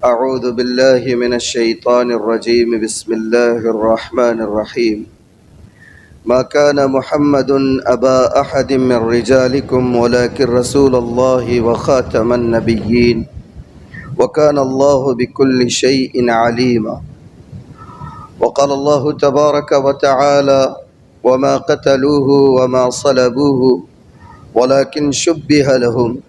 أعوذ بالله من الشيطان الرجيم بسم الله الرحمن الرحيم ما كان محمد أبا أحد من رجالكم ولكن رسول الله وخاتم النبيين وكان الله بكل شيء عليما وقال الله تبارك وتعالى وما قتلوه وما صلبوه ولكن شبه لهم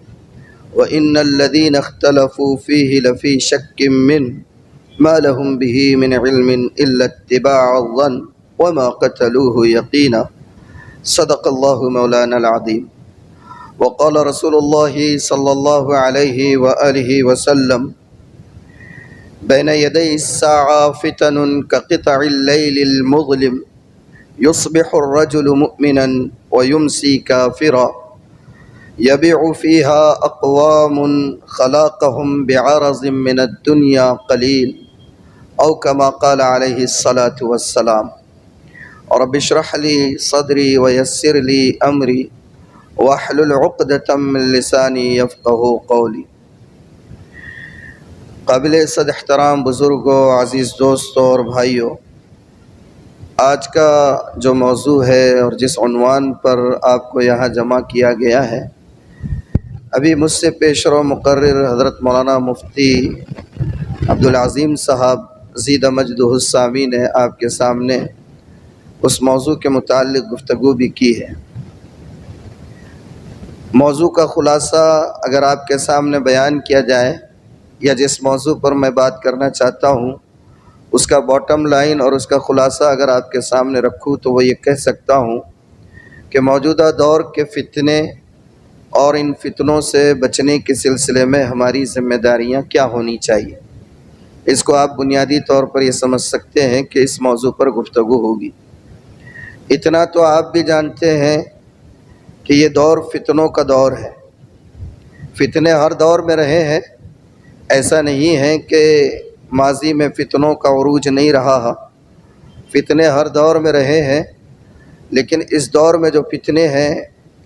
وإن الذين اختلفوا فيه لفي شك منه ما لهم به من علم إلا اتباع الظن وما قتلوه يقينا صدق الله مولانا العظيم وقال رسول الله صلى الله عليه وآله وسلم بين يدي الساعة فتن كقطع الليل المظلم يصبح الرجل مؤمنا ويمسي كافرا يبيع فيها أقوام خلاقهم بعرض من الدنيا قليل أو كما قال عليه الصلاة والسلام رب اشرح لي صدري ويسر لي أمري واحلل عقدة من لساني يفقه قولي۔ قابل صد احترام بزرگوں، عزیز دوستوں اور بھائیوں، آج کا جو موضوع ہے اور جس عنوان پر آپ کو یہاں جمع کیا گیا ہے، ابھی مجھ سے پیشرو مقرر حضرت مولانا مفتی عبدالعظیم صاحب زیدہ مجدہ السامی نے آپ کے سامنے اس موضوع کے متعلق گفتگو بھی کی ہے۔ موضوع کا خلاصہ اگر آپ کے سامنے بیان کیا جائے، یا جس موضوع پر میں بات کرنا چاہتا ہوں اس کا باٹم لائن اور اس کا خلاصہ اگر آپ کے سامنے رکھوں تو وہ یہ کہہ سکتا ہوں کہ موجودہ دور کے فتنے اور ان فتنوں سے بچنے کے سلسلے میں ہماری ذمہ داریاں کیا ہونی چاہیے، اس کو آپ بنیادی طور پر یہ سمجھ سکتے ہیں کہ اس موضوع پر گفتگو ہوگی۔ اتنا تو آپ بھی جانتے ہیں کہ یہ دور فتنوں کا دور ہے۔ فتنے ہر دور میں رہے ہیں، ایسا نہیں ہے کہ ماضی میں فتنوں کا عروج نہیں رہا۔ فتنے ہر دور میں رہے ہیں، لیکن اس دور میں جو فتنے ہیں،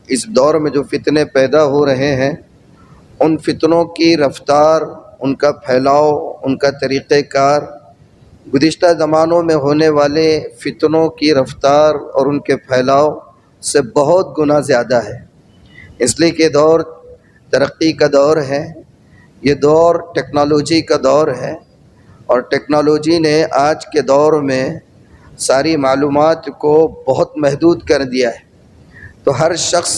اس دور میں جو فتنے پیدا ہو رہے ہیں، ان فتنوں کی رفتار، ان کا پھیلاؤ، ان کا طریقہ کار گزشتہ زمانوں میں ہونے والے فتنوں کی رفتار اور ان کے پھیلاؤ سے بہت گنا زیادہ ہے۔ اس لیے کہ دور ترقی کا دور ہے، یہ دور ٹیکنالوجی کا دور ہے، اور ٹیکنالوجی نے آج کے دور میں ساری معلومات کو بہت محدود کر دیا ہے۔ تو ہر شخص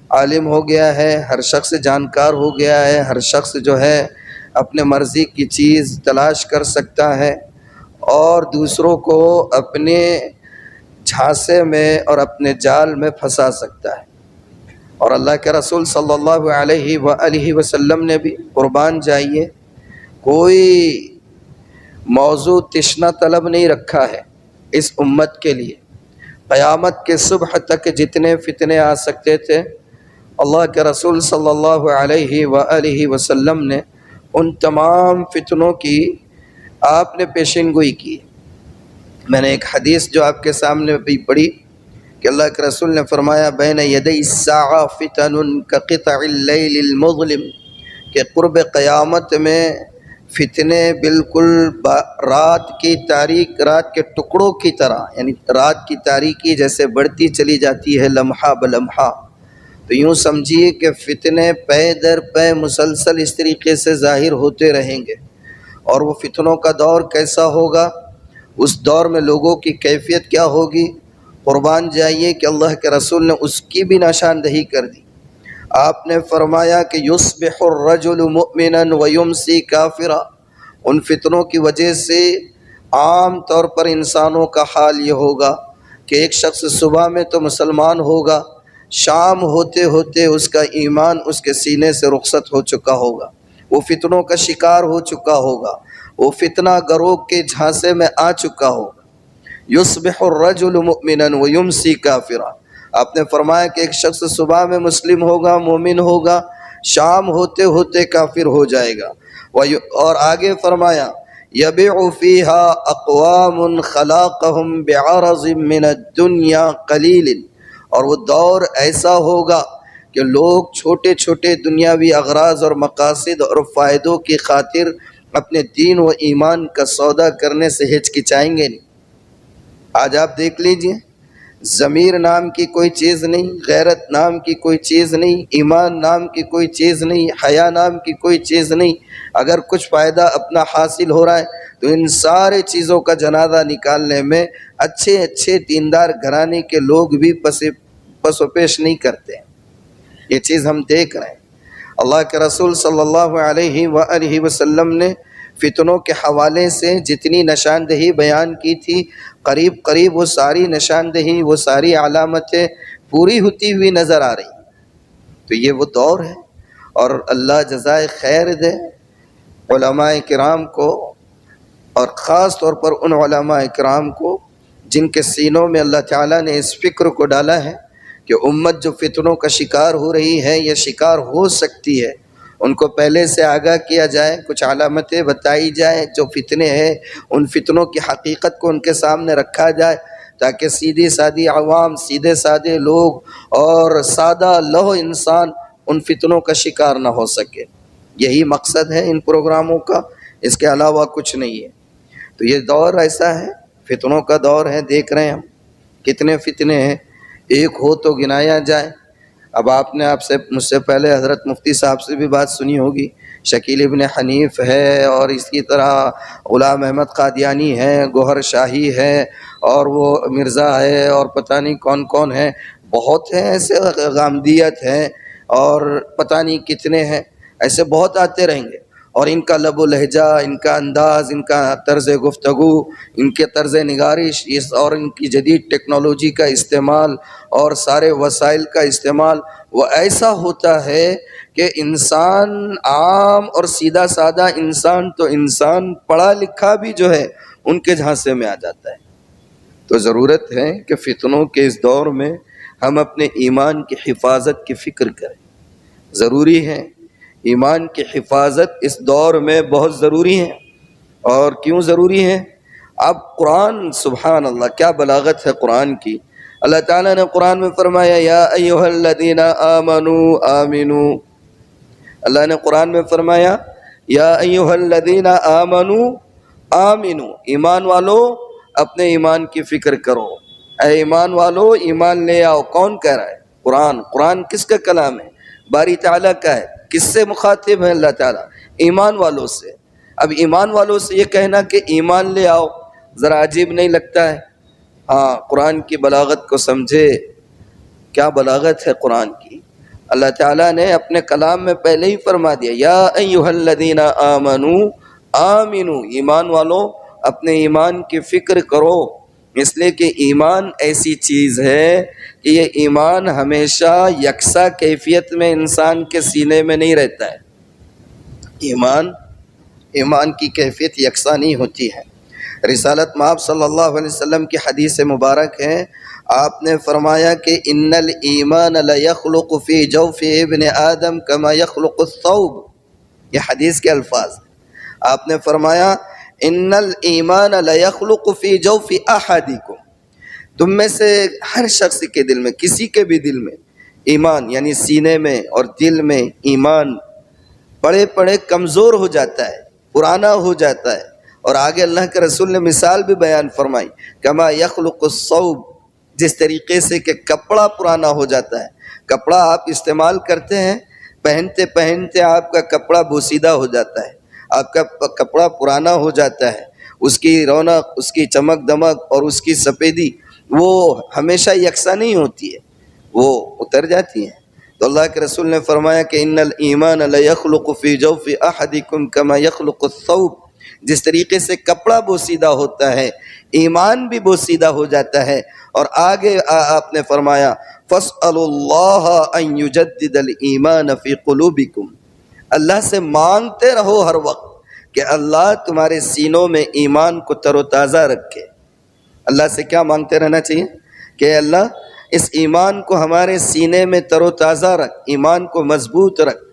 عالم ہو گیا ہے، ہر شخص جانکار ہو گیا ہے، ہر شخص جو ہے اپنے مرضی کی چیز تلاش کر سکتا ہے اور دوسروں کو اپنے جھانسے میں اور اپنے جال میں پھنسا سکتا ہے۔ اور اللہ کے رسول صلی اللہ علیہ وآلہ وسلم نے بھی قربان جائیے کوئی موضوع تشنہ طلب نہیں رکھا ہے اس امت کے لیے۔ قیامت کے صبح تک جتنے فتنے آ سکتے تھے، اللہ کے رسول صلی اللہ علیہ وآلہ وسلم نے ان تمام فتنوں کی آپ نے پیشین گوئی کی۔ میں نے ایک حدیث جو آپ کے سامنے بھی پڑھی کہ اللہ کے رسول نے فرمایا بین یدی الساعہ فتن کقطع اللیل المظلم، کہ قرب قیامت میں فتنے بالکل رات کی تاریک، رات کے ٹکڑوں کی طرح، یعنی رات کی تاریکی جیسے بڑھتی چلی جاتی ہے لمحہ بلمحہ، تو یوں سمجھیے کہ فتنے پے در پے مسلسل اس طریقے سے ظاہر ہوتے رہیں گے۔ اور وہ فتنوں کا دور کیسا ہوگا، اس دور میں لوگوں کی کیفیت کیا ہوگی، قربان جائیے کہ اللہ کے رسول نے اس کی بھی نشاندہی کر دی۔ آپ نے فرمایا کہ یصبح الرجل مؤمنا ویمسی کافرا، ان فتنوں کی وجہ سے عام طور پر انسانوں کا حال یہ ہوگا کہ ایک شخص صبح میں تو مسلمان ہوگا، شام ہوتے ہوتے اس کا ایمان اس کے سینے سے رخصت ہو چکا ہوگا، وہ فتنوں کا شکار ہو چکا ہوگا، وہ فتنہ گروہ کے جھانسے میں آ چکا ہوگا۔ یصبح الرجل مؤمنا ویمسی کافرا، آپ نے فرمایا کہ ایک شخص صبح میں مسلم ہوگا، مومن ہوگا، شام ہوتے ہوتے کافر ہو جائے گا۔ اور آگے فرمایا یبیع فیہا اقوام خلاقہم بعرض من الدنیا قلیل، اور وہ دور ایسا ہوگا کہ لوگ چھوٹے چھوٹے دنیاوی اغراض اور مقاصد اور فائدوں کی خاطر اپنے دین و ایمان کا سودا کرنے سے ہچکچائیں گے نہیں۔ آج آپ دیکھ لیجئے، ضمیر نام کی کوئی چیز نہیں، غیرت نام کی کوئی چیز نہیں، ایمان نام کی کوئی چیز نہیں، حیا نام کی کوئی چیز نہیں۔ اگر کچھ فائدہ اپنا حاصل ہو رہا ہے تو ان سارے چیزوں کا جنازہ نکالنے میں اچھے اچھے دیندار گھرانے کے لوگ بھی پس و پیش نہیں کرتے۔ یہ چیز ہم دیکھ رہے ہیں۔ اللہ کے رسول صلی اللہ علیہ وآلہ وسلم نے فتنوں کے حوالے سے جتنی نشاندہی بیان کی تھی، قریب قریب وہ ساری نشاندہی، وہ ساری علامتیں پوری ہوتی ہوئی نظر آ رہی۔ تو یہ وہ دور ہے، اور اللہ جزائے خیر دے علماء کرام کو، اور خاص طور پر ان علماء کرام کو جن کے سینوں میں اللہ تعالیٰ نے اس فکر کو ڈالا ہے کہ امت جو فتنوں کا شکار ہو رہی ہے یا شکار ہو سکتی ہے، ان کو پہلے سے آگاہ کیا جائے، کچھ علامتیں بتائی جائیں، جو فتنے ہیں ان فتنوں کی حقیقت کو ان کے سامنے رکھا جائے، تاکہ سیدھی سادی عوام، سیدھے سادے لوگ اور سادہ لوح انسان ان فتنوں کا شکار نہ ہو سکے۔ یہی مقصد ہے ان پروگراموں کا، اس کے علاوہ کچھ نہیں ہے۔ تو یہ دور ایسا ہے، فتنوں کا دور ہے، دیکھ رہے ہیں ہم کتنے فتنے ہیں، ایک ہو تو گنایا جائے۔ اب آپ نے مجھ سے پہلے حضرت مفتی صاحب سے بھی بات سنی ہوگی، شکیل ابن حنیف ہے، اور اسی طرح غلام احمد قادیانی ہے، گوہر شاہی ہے، اور وہ مرزا ہے، اور پتہ نہیں کون کون ہے، بہت ہیں ایسے، غامدیت ہے، اور پتہ نہیں کتنے ہیں، ایسے بہت آتے رہیں گے۔ اور ان کا لب و لہجہ، ان کا انداز، ان کا طرز گفتگو، ان کے طرز نگارش، اور ان کی جدید ٹیکنالوجی کا استعمال اور سارے وسائل کا استعمال، وہ ایسا ہوتا ہے کہ انسان عام اور سیدھا سادہ انسان تو انسان پڑھا لکھا بھی جو ہے ان کے جھانسے میں آ جاتا ہے۔ تو ضرورت ہے کہ فتنوں کے اس دور میں ہم اپنے ایمان کی حفاظت کی فکر کریں۔ ضروری ہے، ایمان کی حفاظت اس دور میں بہت ضروری ہے۔ اور کیوں ضروری ہے؟ اب قرآن، سبحان اللہ، کیا بلاغت ہے قرآن کی۔ اللہ تعالیٰ نے قرآن میں فرمایا یا ایھا الذین آمنوا آمنوا، اللہ نے قرآن میں فرمایا یا ایھا الذین آمنوا آمنوا، ایمان والو اپنے ایمان کی فکر کرو، اے ایمان والو ایمان لے آؤ۔ کون کہہ رہا ہے؟ قرآن۔ قرآن کس کا کلام ہے؟ باری تعالیٰ کا ہے۔ کس سے مخاطب ہے اللہ تعالیٰ؟ ایمان والوں سے۔ اب ایمان والوں سے یہ کہنا کہ ایمان لے آؤ، ذرا عجیب نہیں لگتا ہے؟ ہاں، قرآن کی بلاغت کو سمجھے، کیا بلاغت ہے قرآن کی۔ اللہ تعالیٰ نے اپنے کلام میں پہلے ہی فرما دیا یا ایھا الذین آمنوا آمنوا، ایمان والوں اپنے ایمان کی فکر کرو، اس لیے کہ ایمان ایسی چیز ہے کہ یہ ایمان ہمیشہ یکساں کیفیت میں انسان کے سینے میں نہیں رہتا ہے۔ ایمان کی کیفیت یکساں نہیں ہوتی ہے۔ رسالت مآب صلی اللہ علیہ وسلم کی حدیث مبارک ہے، آپ نے فرمایا کہ ان الایمان لیخلق فی جوف ابن آدم کما یخلق الثوب، یہ حدیث کے الفاظ ہیں۔ آپ نے فرمایا ان الایمان لیخلق فی جوف احدکم، تم میں سے ہر شخص کے دل میں، کسی کے بھی دل میں ایمان، یعنی سینے میں اور دل میں ایمان پڑے پڑے کمزور ہو جاتا ہے، پرانا ہو جاتا ہے۔ اور آگے اللہ کے رسول نے مثال بھی بیان فرمائی، کما یخلق الثوب، جس طریقے سے کہ کپڑا پرانا ہو جاتا ہے۔ کپڑا آپ استعمال کرتے ہیں، پہنتے پہنتے آپ کا کپڑا بوسیدہ ہو جاتا ہے، آپ کا کپڑا پرانا ہو جاتا ہے، اس کی رونق، اس کی چمک دمک اور اس کی سفیدی وہ ہمیشہ یکساں نہیں ہوتی ہے، وہ اتر جاتی ہے۔ تو اللہ کے رسول نے فرمایا کہ ان الایمان لیخلق فی جوف احدکم کما یخلق الثوب، جس طریقے سے کپڑا بوسیدہ ہوتا ہے ایمان بھی بوسیدہ ہو جاتا ہے۔ اور آگے آپ نے فرمایا فاسألوا اللہ ان یجدد الایمان فی قلوبکم، اللہ سے مانگتے رہو ہر وقت کہ اللہ تمہارے سینوں میں ایمان کو تر و تازہ رکھے۔ اللہ سے کیا مانگتے رہنا چاہیے؟ کہ اللہ اس ایمان کو ہمارے سینے میں تر و تازہ رکھ، ایمان کو مضبوط رکھ۔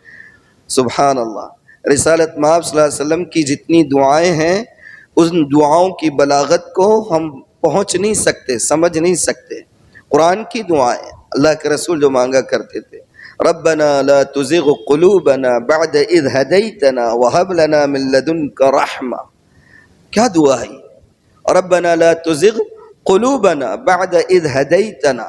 سبحان اللہ، رسالت مآب صلی اللہ علیہ وسلم کی جتنی دعائیں ہیں، ان دعاؤں کی بلاغت کو ہم پہنچ نہیں سکتے، سمجھ نہیں سکتے۔ قرآن کی دعائیں اللہ کے رسول جو مانگا کرتے تھے، ربنا لا تزغ قلوبنا بعد اذ هديتنا وهب لنا من لدنك رحمہ. کیا دعا ہے؟ ربنا لا تزغ قلوبنا بعد اذ هديتنا.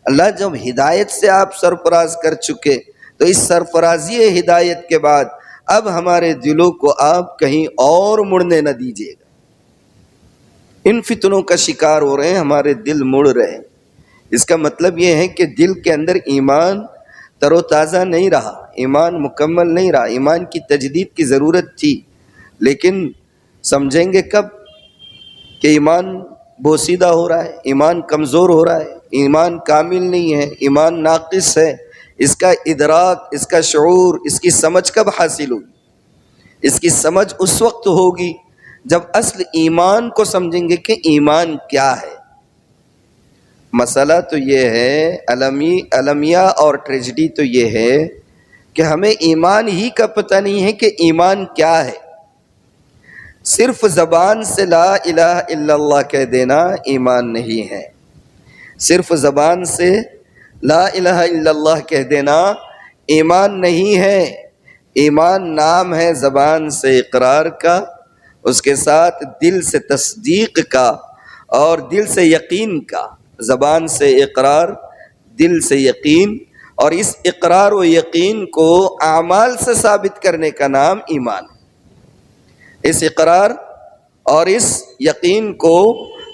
اللہ جب ہدایت سے آپ سرفراز کر چکے تو اس سرفرازی ہدایت کے بعد اب ہمارے دلوں کو آپ کہیں اور مڑنے نہ دیجیے گا. ان فتنوں کا شکار ہو رہے ہیں، ہمارے دل مڑ رہے ہیں. اس کا مطلب یہ ہے کہ دل کے اندر ایمان تر و تازہ نہیں رہا، ایمان مکمل نہیں رہا. ایمان کی تجدید کی ضرورت تھی، لیکن سمجھیں گے کب کہ ایمان بوسیدہ ہو رہا ہے، ایمان کمزور ہو رہا ہے، ایمان کامل نہیں ہے، ایمان ناقص ہے. اس کا ادراک، اس کا شعور، اس کی سمجھ کب حاصل ہوگی؟ اس کی سمجھ اس وقت ہوگی جب اصل ایمان کو سمجھیں گے کہ ایمان کیا ہے. مسئلہ تو یہ ہے، المیہ اور ٹریجڈی تو یہ ہے کہ ہمیں ایمان ہی کا پتہ نہیں ہے کہ ایمان کیا ہے. صرف زبان سے لا الہ الا اللہ کہہ دینا ایمان نہیں ہے. صرف زبان سے لا الہ الا اللہ کہہ دینا ایمان نہیں ہے. ایمان نام ہے زبان سے اقرار کا، اس کے ساتھ دل سے تصدیق کا اور دل سے یقین کا. زبان سے اقرار، دل سے یقین، اور اس اقرار و یقین کو اعمال سے ثابت کرنے کا نام ایمان ہے. اس اقرار اور اس یقین کو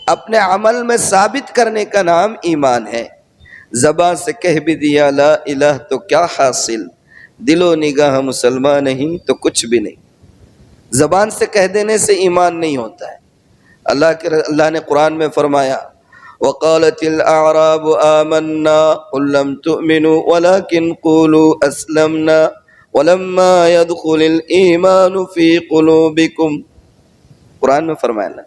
اپنے عمل میں ثابت کرنے کا نام ایمان ہے. زبان سے کہہ بھی دیا لا الہ تو کیا حاصل، دل و نگاہ مسلمان نہیں تو کچھ بھی نہیں. زبان سے کہہ دینے سے ایمان نہیں ہوتا ہے. اللہ نے قرآن میں فرمایا وَقَالَتِ الْأَعْرَابُ آمَنَّا قُلْ لَمْ تُؤْمِنُوا وَلَكِنْ قُولُوا أَسْلَمْنَا وَلَمَّا يَدْخُلِ الْإِيمَانُ فِي قُلُوبِكُمْ. قرآن میں فرمایا نا،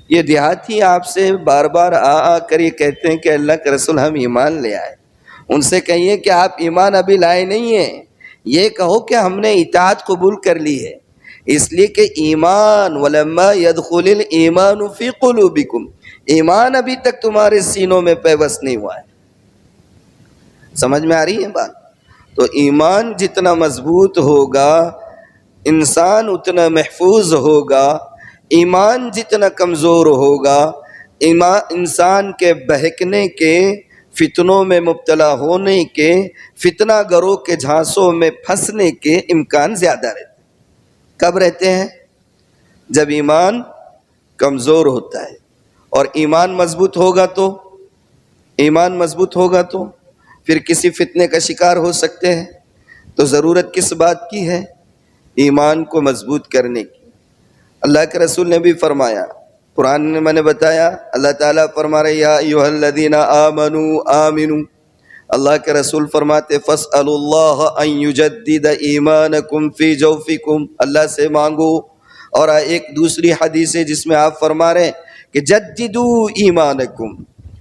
یہ دیہاتی آپ سے بار بار آ کر یہ کہتے ہیں کہ اللہ کے رسول ہم ایمان لے آئے. ان سے کہیے کہ آپ ایمان ابھی لائے نہیں ہیں، یہ کہو کہ ہم نے اطاعت قبول کر لی ہے. اس لیے کہ ایمان وَلَمَّا يَدْخُلِ الْإِيمَانُ فِي قُلُوبِكُمْ، ایمان ابھی تک تمہارے سینوں میں پیوست نہیں ہوا ہے. سمجھ میں آ رہی ہے بات؟ تو ایمان جتنا مضبوط ہوگا انسان اتنا محفوظ ہوگا. ایمان جتنا کمزور ہوگا انسان کے بہکنے کے، فتنوں میں مبتلا ہونے کے، فتنہ گروں کے جھانسوں میں پھنسنے کے امکان زیادہ رہتے ہیں. کب رہتے ہیں؟ جب ایمان کمزور ہوتا ہے. اور ایمان مضبوط ہوگا تو پھر کسی فتنے کا شکار ہو سکتے ہیں. تو ضرورت کس بات کی ہے؟ ایمان کو مضبوط کرنے کی. اللہ کے رسول نے بھی فرمایا، قرآن نے میں نے بتایا، اللہ تعالیٰ فرما رہے یا ایھا الذین آمنوا آمنوا. اللہ کے رسول فرماتے فاسألوا اللہ ان یجدد ایمانکم فی جوفکم، اللہ سے مانگو. اور ایک دوسری حدیث ہے جس میں آپ فرما رہے ہیں کہ جددو ایمانکم،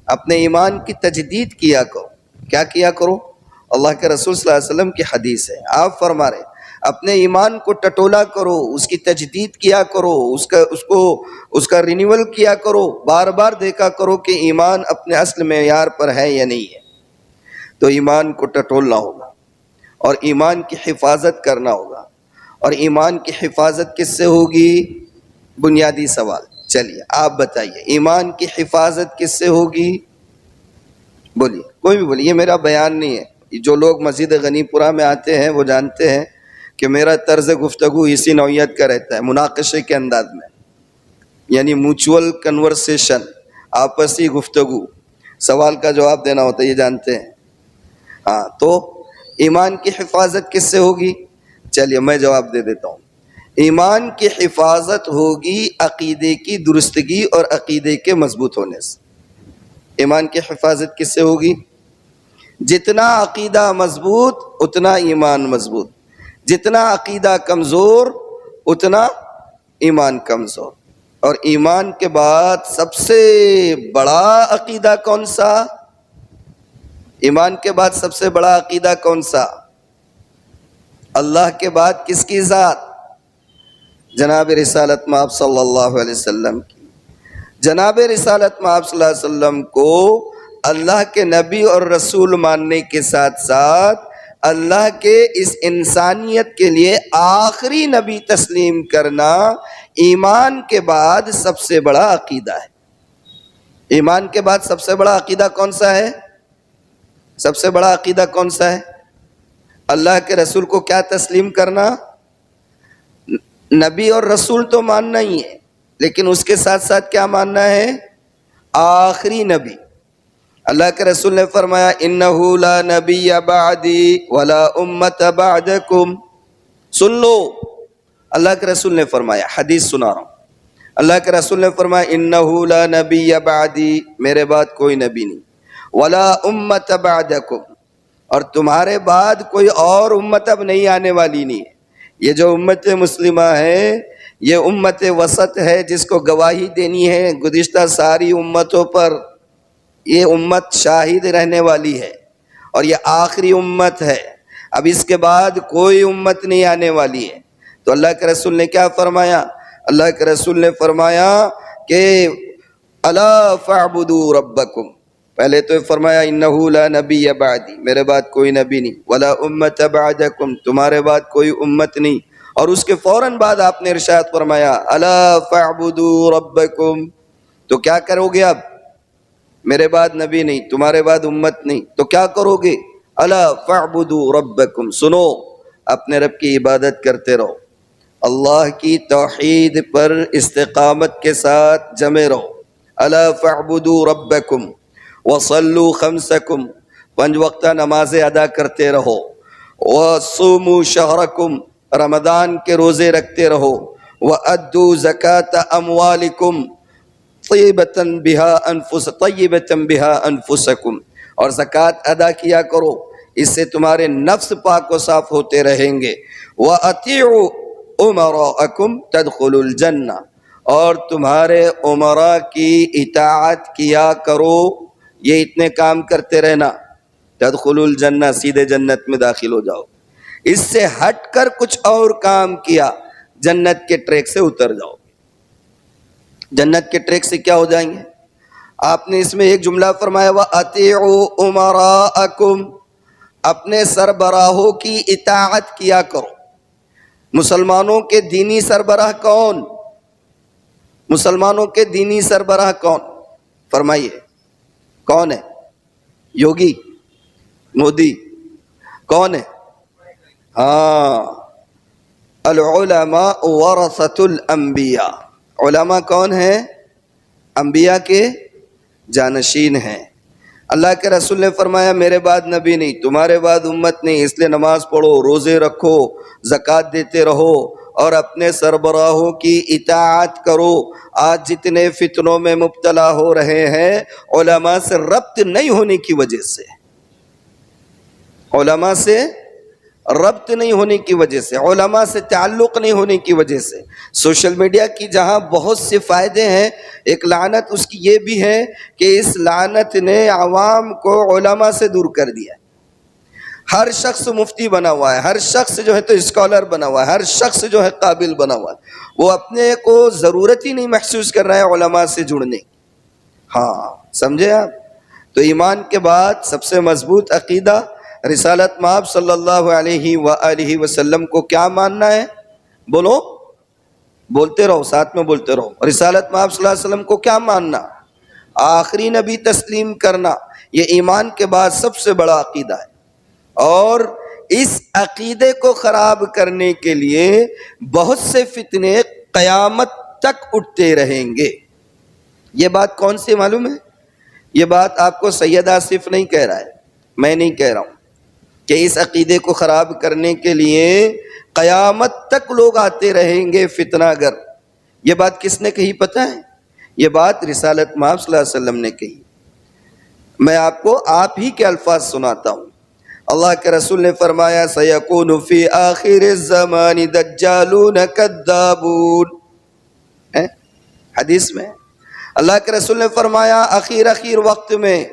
اپنے ایمان کی تجدید کیا کرو. کیا کیا کرو؟ اللہ کے رسول صلی اللہ علیہ وسلم کی حدیث ہے. آپ فرما رہے ہیں اپنے ایمان کو ٹٹولا کرو، اس کی تجدید کیا کرو، اس کا رینیول کیا کرو، بار بار دیکھا کرو کہ ایمان اپنے اصل معیار پر ہے یا نہیں ہے. تو ایمان کو ٹٹولنا ہوگا اور ایمان کی حفاظت کرنا ہوگا. اور ایمان کی حفاظت کس سے ہوگی؟ بنیادی سوال. چلیے آپ بتائیے ایمان کی حفاظت کس سے ہوگی؟ بولیے، کوئی بھی بولیے، یہ میرا بیان نہیں ہے. جو لوگ مسجد غنی پورہ میں آتے ہیں وہ جانتے ہیں کہ میرا طرز گفتگو اسی نوعیت کا رہتا ہے، مناقشے کے انداز میں، یعنی میوچول کنورسیشن، آپسی گفتگو، سوال کا جواب دینا ہوتا ہے، یہ جانتے ہیں. ہاں، تو ایمان کی حفاظت کس سے ہوگی؟ چلیے میں جواب دے دیتا ہوں. ایمان کی حفاظت ہوگی عقیدے کی درستگی اور عقیدے کے مضبوط ہونے سے. ایمان کی حفاظت کس سے ہوگی؟ جتنا عقیدہ مضبوط اتنا ایمان مضبوط، جتنا عقیدہ کمزور اتنا ایمان کمزور. اور ایمان کے بعد سب سے بڑا عقیدہ کون سا؟ ایمان کے بعد سب سے بڑا عقیدہ کون سا؟ اللہ کے بعد کس کی ذات؟ جناب رسالت مآب صلی اللہ علیہ وسلم کی. جناب رسالت مآب صلی اللہ علیہ وسلم کو اللہ کے نبی اور رسول ماننے کے ساتھ ساتھ اللہ کے اس انسانیت کے لیے آخری نبی تسلیم کرنا ایمان کے بعد سب سے بڑا عقیدہ ہے۔ ایمان کے بعد سب سے بڑا عقیدہ کون سا ہے؟ سب سے بڑا عقیدہ کون سا ہے؟ اللہ کے رسول کو کیا تسلیم کرنا؟ نبی اور رسول تو ماننا ہی ہے، لیکن اس کے ساتھ ساتھ کیا ماننا ہے؟ آخری نبی۔ اللہ کے رسول نے فرمایا انہ لا نبی بعدی ولا امت بعدکم۔ سن لو، اللہ کے رسول نے فرمایا، حدیث سنا رہا ہوں، اللہ کے رسول نے فرمایا انہ لا نبی بعدی، میرے بعد کوئی نبی نہیں، ولا امت بعدکم، اور تمہارے بعد کوئی اور امت اب نہیں آنے والی نہیں ہے۔ یہ جو امت مسلمہ ہے یہ امت وسط ہے، جس کو گواہی دینی ہے گزشتہ ساری امتوں پر۔ یہ امت شاہد رہنے والی ہے اور یہ آخری امت ہے، اب اس کے بعد کوئی امت نہیں آنے والی ہے۔ تو اللہ کے رسول نے کیا فرمایا؟ اللہ کے رسول نے فرمایا کہ الا فاعبدوا ربکم، پہلے تو فرمایا انہ لا نبی بعدی، میرے بعد کوئی نبی نہیں، ولا امت بعدکم، تمہارے بعد کوئی امت نہیں، اور اس کے فوراً بعد آپ نے ارشاد فرمایا الا فاعبدوا ربکم، تو کیا کرو گے؟ اب میرے بعد نبی نہیں، تمہارے بعد امت نہیں، تو کیا کرو گے؟ الا فاعبدوا ربکم، سنو، اپنے رب کی عبادت کرتے رہو، اللہ کی توحید پر استقامت کے ساتھ جمے رہو۔ الا فاعبدوا ربکم وصلوا خمسکم، 5 وقتہ نمازیں ادا کرتے رہو، وصوموا شہرکم، رمضان کے روزے رکھتے رہو، وادوا زکاة اموالکم طیبۃ بہا انفسکم، اور زکوٰۃ ادا کیا کرو، اس سے تمہارے نفس پاک و صاف ہوتے رہیں گے۔ وَأَطِيعُوا أُمَرَاءَكُمْ تَدْخُلُوا الْجَنَّةَ، اور تمہارے امراء کی اطاعت کیا کرو، یہ اتنے کام کرتے رہنا، تدخلوا الجنہ، سیدھے جنت میں داخل ہو جاؤ۔ اس سے ہٹ کر کچھ اور کام کیا، جنت کے ٹریک سے اتر جاؤ۔ جنت کے ٹریک سے کیا ہو جائیں گے؟ آپ نے اس میں ایک جملہ فرمایا وَأَطِيعُوا أُمَرَاءَكُمْ، اپنے سربراہوں کی اطاعت کیا کرو۔ مسلمانوں کے دینی سربراہ کون؟ مسلمانوں کے دینی سربراہ کون؟ فرمائیے، کون ہے؟ یوگی؟ مودی؟ کون ہے؟ ہاں، العلماء ورثۃ الانبیاء، علماء کون ہیں؟ انبیاء کے جانشین ہیں۔ اللہ کے رسول نے فرمایا میرے بعد نبی نہیں، تمہارے بعد امت نہیں، اس لیے نماز پڑھو، روزے رکھو، زکوٰۃ دیتے رہو، اور اپنے سربراہوں کی اطاعت کرو۔ آج جتنے فتنوں میں مبتلا ہو رہے ہیں علماء سے ربط نہیں ہونے کی وجہ سے، علماء سے ربط نہیں ہونے کی وجہ سے، علماء سے تعلق نہیں ہونے کی وجہ سے۔ سوشل میڈیا کی جہاں بہت سے فائدے ہیں، ایک لعنت اس کی یہ بھی ہے کہ اس لعنت نے عوام کو علماء سے دور کر دیا۔ ہر شخص مفتی بنا ہوا ہے، ہر شخص جو ہے تو اسکالر بنا ہوا ہے، ہر شخص جو ہے قابل بنا ہوا ہے، وہ اپنے کو ضرورت ہی نہیں محسوس کر رہا ہے علماء سے جڑنے کی۔ ہاں، سمجھے آپ؟ تو ایمان کے بعد سب سے مضبوط عقیدہ رسالت مآب صلی اللہ علیہ وآلہ وسلم کو کیا ماننا ہے؟ بولو، بولتے رہو، ساتھ میں بولتے رہو۔ رسالت مآب صلی اللہ علیہ وسلم کو کیا ماننا؟ آخری نبی تسلیم کرنا، یہ ایمان کے بعد سب سے بڑا عقیدہ ہے۔ اور اس عقیدے کو خراب کرنے کے لیے بہت سے فتنے قیامت تک اٹھتے رہیں گے۔ یہ بات کون سی معلوم ہے؟ یہ بات آپ کو سید آصف نہیں کہہ رہا ہے، میں نہیں کہہ رہا ہوں، کہ اس عقیدے کو خراب کرنے کے لیے قیامت تک لوگ آتے رہیں گے فتنہ گر۔ یہ بات کس نے کہی پتہ ہے؟ یہ بات رسالت مآب صلی اللہ علیہ وسلم نے کہی۔ میں آپ کو آپ ہی کے الفاظ سناتا ہوں۔ اللہ کے رسول نے فرمایا سَيَكُونُ فِي آخِرِ الزَّمَانِ دَجَّالُونَ كَذَّابُونَ، حدیث میں اللہ کے رسول نے فرمایا اخیر وقت میں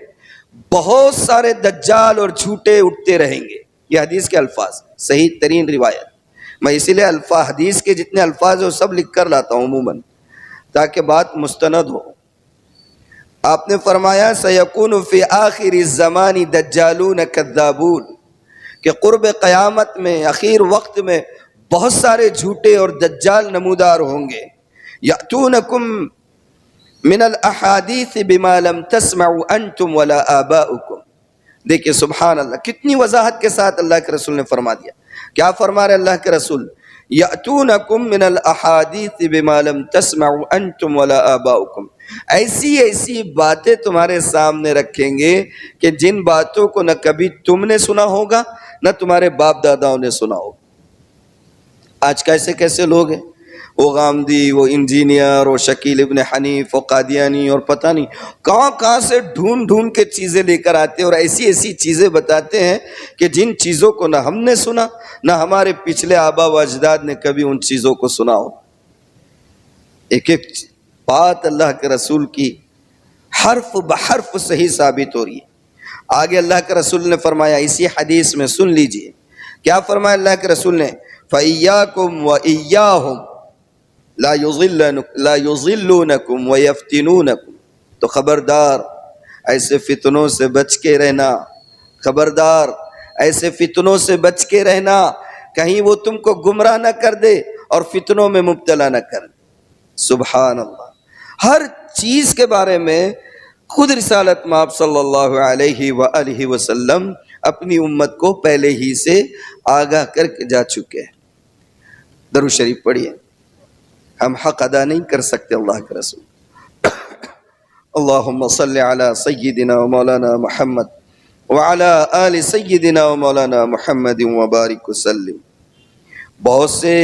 بہت سارے دجال اور جھوٹے اٹھتے رہیں گے۔ یہ حدیث کے الفاظ، صحیح ترین روایت۔ میں اسی لیے حدیث کے جتنے الفاظ ہیں وہ سب لکھ کر لاتا ہوں عموماً، تاکہ بات مستند ہو۔ آپ نے فرمایا سَيَكُونُ فِي آخِرِ الزَّمَانِ دَجَّالُونَ كَذَّابُونَ، کہ قرب قیامت میں اخیر وقت میں بہت سارے جھوٹے اور دجال نمودار ہوں گے. یأتونکم من الاحادیث بما لم تسمعوا انتم ولا آباؤکم. دیکھیں سبحان اللہ، کتنی وضاحت کے ساتھ اللہ کے رسول نے فرما دیا. کیا فرما رہے اللہ کے رسول؟ یأتونکم من الاحادیث بما لم تسمعوا انتم ولا آباؤکم. ایسی ایسی باتیں تمہارے سامنے رکھیں گے کہ جن باتوں کو نہ کبھی تم نے سنا ہوگا نہ تمہارے باپ داداؤں نے سنا ہوگا. آج کیسے کیسے لوگ ہیں، وہ غامدی، وہ انجینئر، وہ شکیل ابن حنیف، وہ قادیانی، اور پتہ نہیں کہاں کہاں سے ڈھونڈ ڈھونڈ کے چیزیں لے کر آتے ہیں اور ایسی ایسی چیزیں بتاتے ہیں کہ جن چیزوں کو نہ ہم نے سنا نہ ہمارے پچھلے آبا و اجداد نے کبھی ان چیزوں کو سنا ہو. ایک ایک بات اللہ کے رسول کی حرف بحرف صحیح ثابت ہو رہی ہے. آگے اللہ کے رسول نے فرمایا اسی حدیث میں، سن لیجئے کیا فرمایا اللہ کے رسول نے، فَإِيَّاكُمْ وَإِيَّاهُمْ لا يضلونکم ویفتنونکم. تو خبردار ایسے فتنوں سے بچ کے رہنا، خبردار ایسے فتنوں سے بچ کے رہنا، کہیں وہ تم کو گمراہ نہ کر دے اور فتنوں میں مبتلا نہ کر دے. سبحان اللہ. ہر چیز کے بارے میں خود رسالت مآب صلی اللہ علیہ وآلہ وسلم اپنی امت کو پہلے ہی سے آگاہ کر کے جا چکے ہیں. درود شریف پڑھیے. ہم حق ادا نہیں کر سکتے اللہ کے رسول. اللہم صلی علی سیدنا و مولانا محمد وعلی آل سیدنا و مولانا محمد وبارک وسلم. بہت سے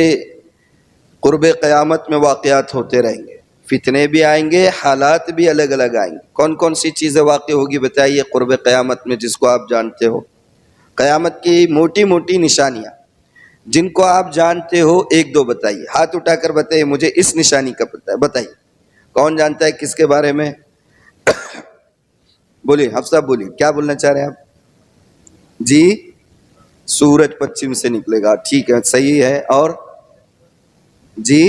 قرب قیامت میں واقعات ہوتے رہیں گے، فتنے بھی آئیں گے، حالات بھی الگ الگ آئیں گے. کون کون سی چیزیں واقع ہوگی بتائیے قرب قیامت میں جس کو آپ جانتے ہو؟ قیامت کی موٹی موٹی نشانیاں جن کو آپ جانتے ہو ایک دو بتائیے، ہاتھ اٹھا کر بتائیے مجھے اس نشانی کا پتہ ہے. بتائیے کون جانتا ہے کس کے بارے میں؟ بولیے حفصہ، بولیے کیا بولنا چاہ رہے ہیں آپ؟ جی سورج پچھم سے نکلے گا، ٹھیک ہے صحیح ہے. اور جی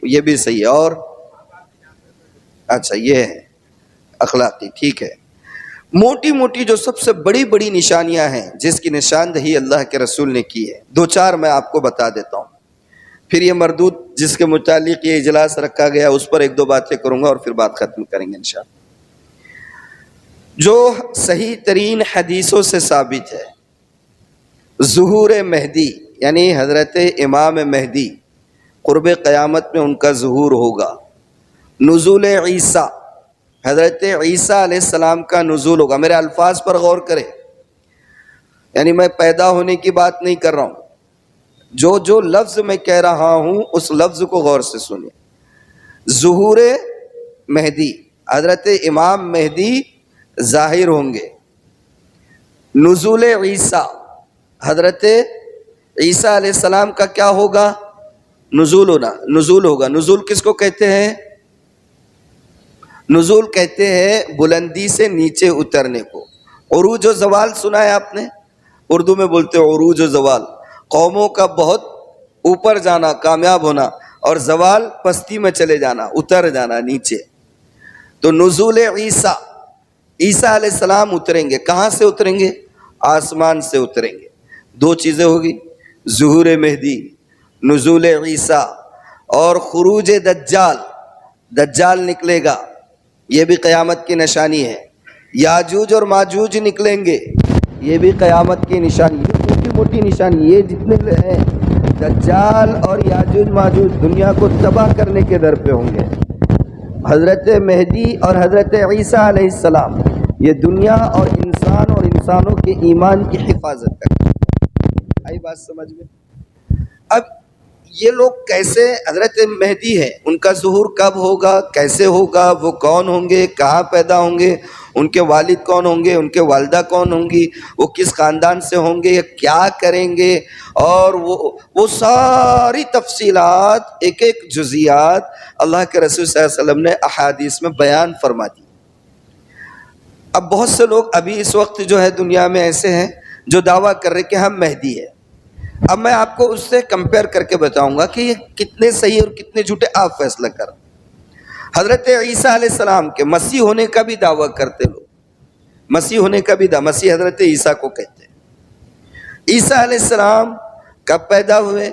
یہ بھی صحیح ہے. اور اچھا یہ ہے اخلاقی، ٹھیک ہے. موٹی موٹی جو سب سے بڑی بڑی نشانیاں ہیں جس کی نشاندہی اللہ کے رسول نے کی ہے، دو چار میں آپ کو بتا دیتا ہوں. پھر یہ مردود جس کے متعلق یہ اجلاس رکھا گیا اس پر ایک دو باتیں کروں گا اور پھر بات ختم کریں گے انشاءاللہ. جو صحیح ترین حدیثوں سے ثابت ہے، ظہور مہدی یعنی حضرت امام مہدی قرب قیامت میں ان کا ظہور ہوگا. نزول عیسیٰ، حضرت عیسیٰ علیہ السلام کا نزول ہوگا. میرے الفاظ پر غور کریں، یعنی میں پیدا ہونے کی بات نہیں کر رہا ہوں، جو لفظ میں کہہ رہا ہوں اس لفظ کو غور سے سنیں. ظہور مہدی، حضرت امام مہدی ظاہر ہوں گے. نزول عیسیٰ، حضرت عیسیٰ علیہ السلام کا کیا ہوگا؟ نزول ہوگا. نزول کس کو کہتے ہیں؟ نزول کہتے ہیں بلندی سے نیچے اترنے کو. عروج و زوال سنا ہے آپ نے؟ اردو میں بولتے ہیں عروج و زوال، قوموں کا بہت اوپر جانا، کامیاب ہونا، اور زوال پستی میں چلے جانا، اتر جانا نیچے. تو نزول عیسیٰ، عیسیٰ علیہ السلام اتریں گے. کہاں سے اتریں گے؟ آسمان سے اتریں گے. دو چیزیں ہوگی، ظہور مہدی، نزول عیسیٰ، اور خروج دجال. دجال نکلے گا، یہ بھی قیامت کی نشانی ہے. یاجوج اور ماجوج نکلیں گے، یہ بھی قیامت کی نشانی. موٹی موٹی نشانی یہ جتنے ہیں، دجال اور یاجوج ماجوج دنیا کو تباہ کرنے کے در پہ ہوں گے. حضرت مہدی اور حضرت عیسیٰ علیہ السلام یہ دنیا اور انسانوں کے ایمان کی حفاظت کریں. آئی بات سمجھ میں؟ اب یہ لوگ کیسے حضرت مہدی ہیں، ان کا ظہور کب ہوگا، کیسے ہوگا، وہ کون ہوں گے، کہاں پیدا ہوں گے، ان کے والد کون ہوں گے، ان کے والدہ کون ہوں گی، وہ کس خاندان سے ہوں گے، کیا کریں گے، اور وہ ساری تفصیلات، ایک ایک جزیات اللہ کے رسول صلی اللہ علیہ وسلم نے احادیث میں بیان فرما دی. اب بہت سے لوگ ابھی اس وقت جو ہے دنیا میں ایسے ہیں جو دعویٰ کر رہے کہ ہم مہدی ہیں. اب میں آپ کو اس سے کمپیئر کر کے بتاؤں گا کہ یہ کتنے صحیح اور کتنے جھوٹے، آپ فیصلہ کریں. حضرت عیسیٰ علیہ السلام کے مسیح ہونے کا بھی دعویٰ کرتے لوگ، مسیح ہونے کا بھی دعویٰ، مسیح حضرت عیسیٰ کو کہتے ہیں۔ عیسیٰ علیہ السلام کب پیدا ہوئے،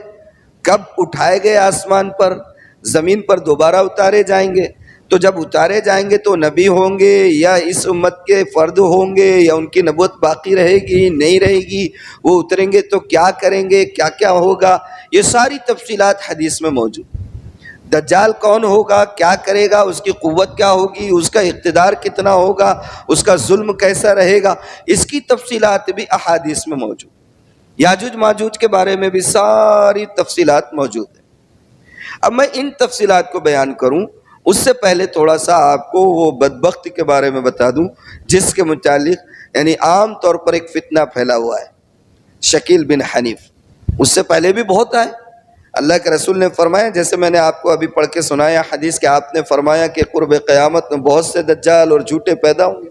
کب اٹھائے گئے آسمان پر، زمین پر دوبارہ اتارے جائیں گے؟ تو جب اتارے جائیں گے تو نبی ہوں گے یا اس امت کے فرد ہوں گے، یا ان کی نبوت باقی رہے گی نہیں رہے گی؟ وہ اتریں گے تو کیا کریں گے، کیا کیا ہوگا، یہ ساری تفصیلات حدیث میں موجود۔ دجال کون ہوگا، کیا کرے گا، اس کی قوت کیا ہوگی، اس کا اقتدار کتنا ہوگا، اس کا ظلم کیسا رہے گا، اس کی تفصیلات بھی احادیث میں موجود۔ یاجوج ماجوج کے بارے میں بھی ساری تفصیلات موجود ہیں۔ اب میں ان تفصیلات کو بیان کروں اس سے پہلے تھوڑا سا آپ کو وہ بدبخت کے بارے میں بتا دوں جس کے متعلق یعنی عام طور پر ایک فتنہ پھیلا ہوا ہے، شکیل بن حنیف۔ اس سے پہلے بھی بہت آئے۔ اللہ کے رسول نے فرمایا، جیسے میں نے آپ کو ابھی پڑھ کے سنایا حدیث کہ آپ نے فرمایا کہ قرب قیامت میں بہت سے دجال اور جھوٹے پیدا ہوں گے۔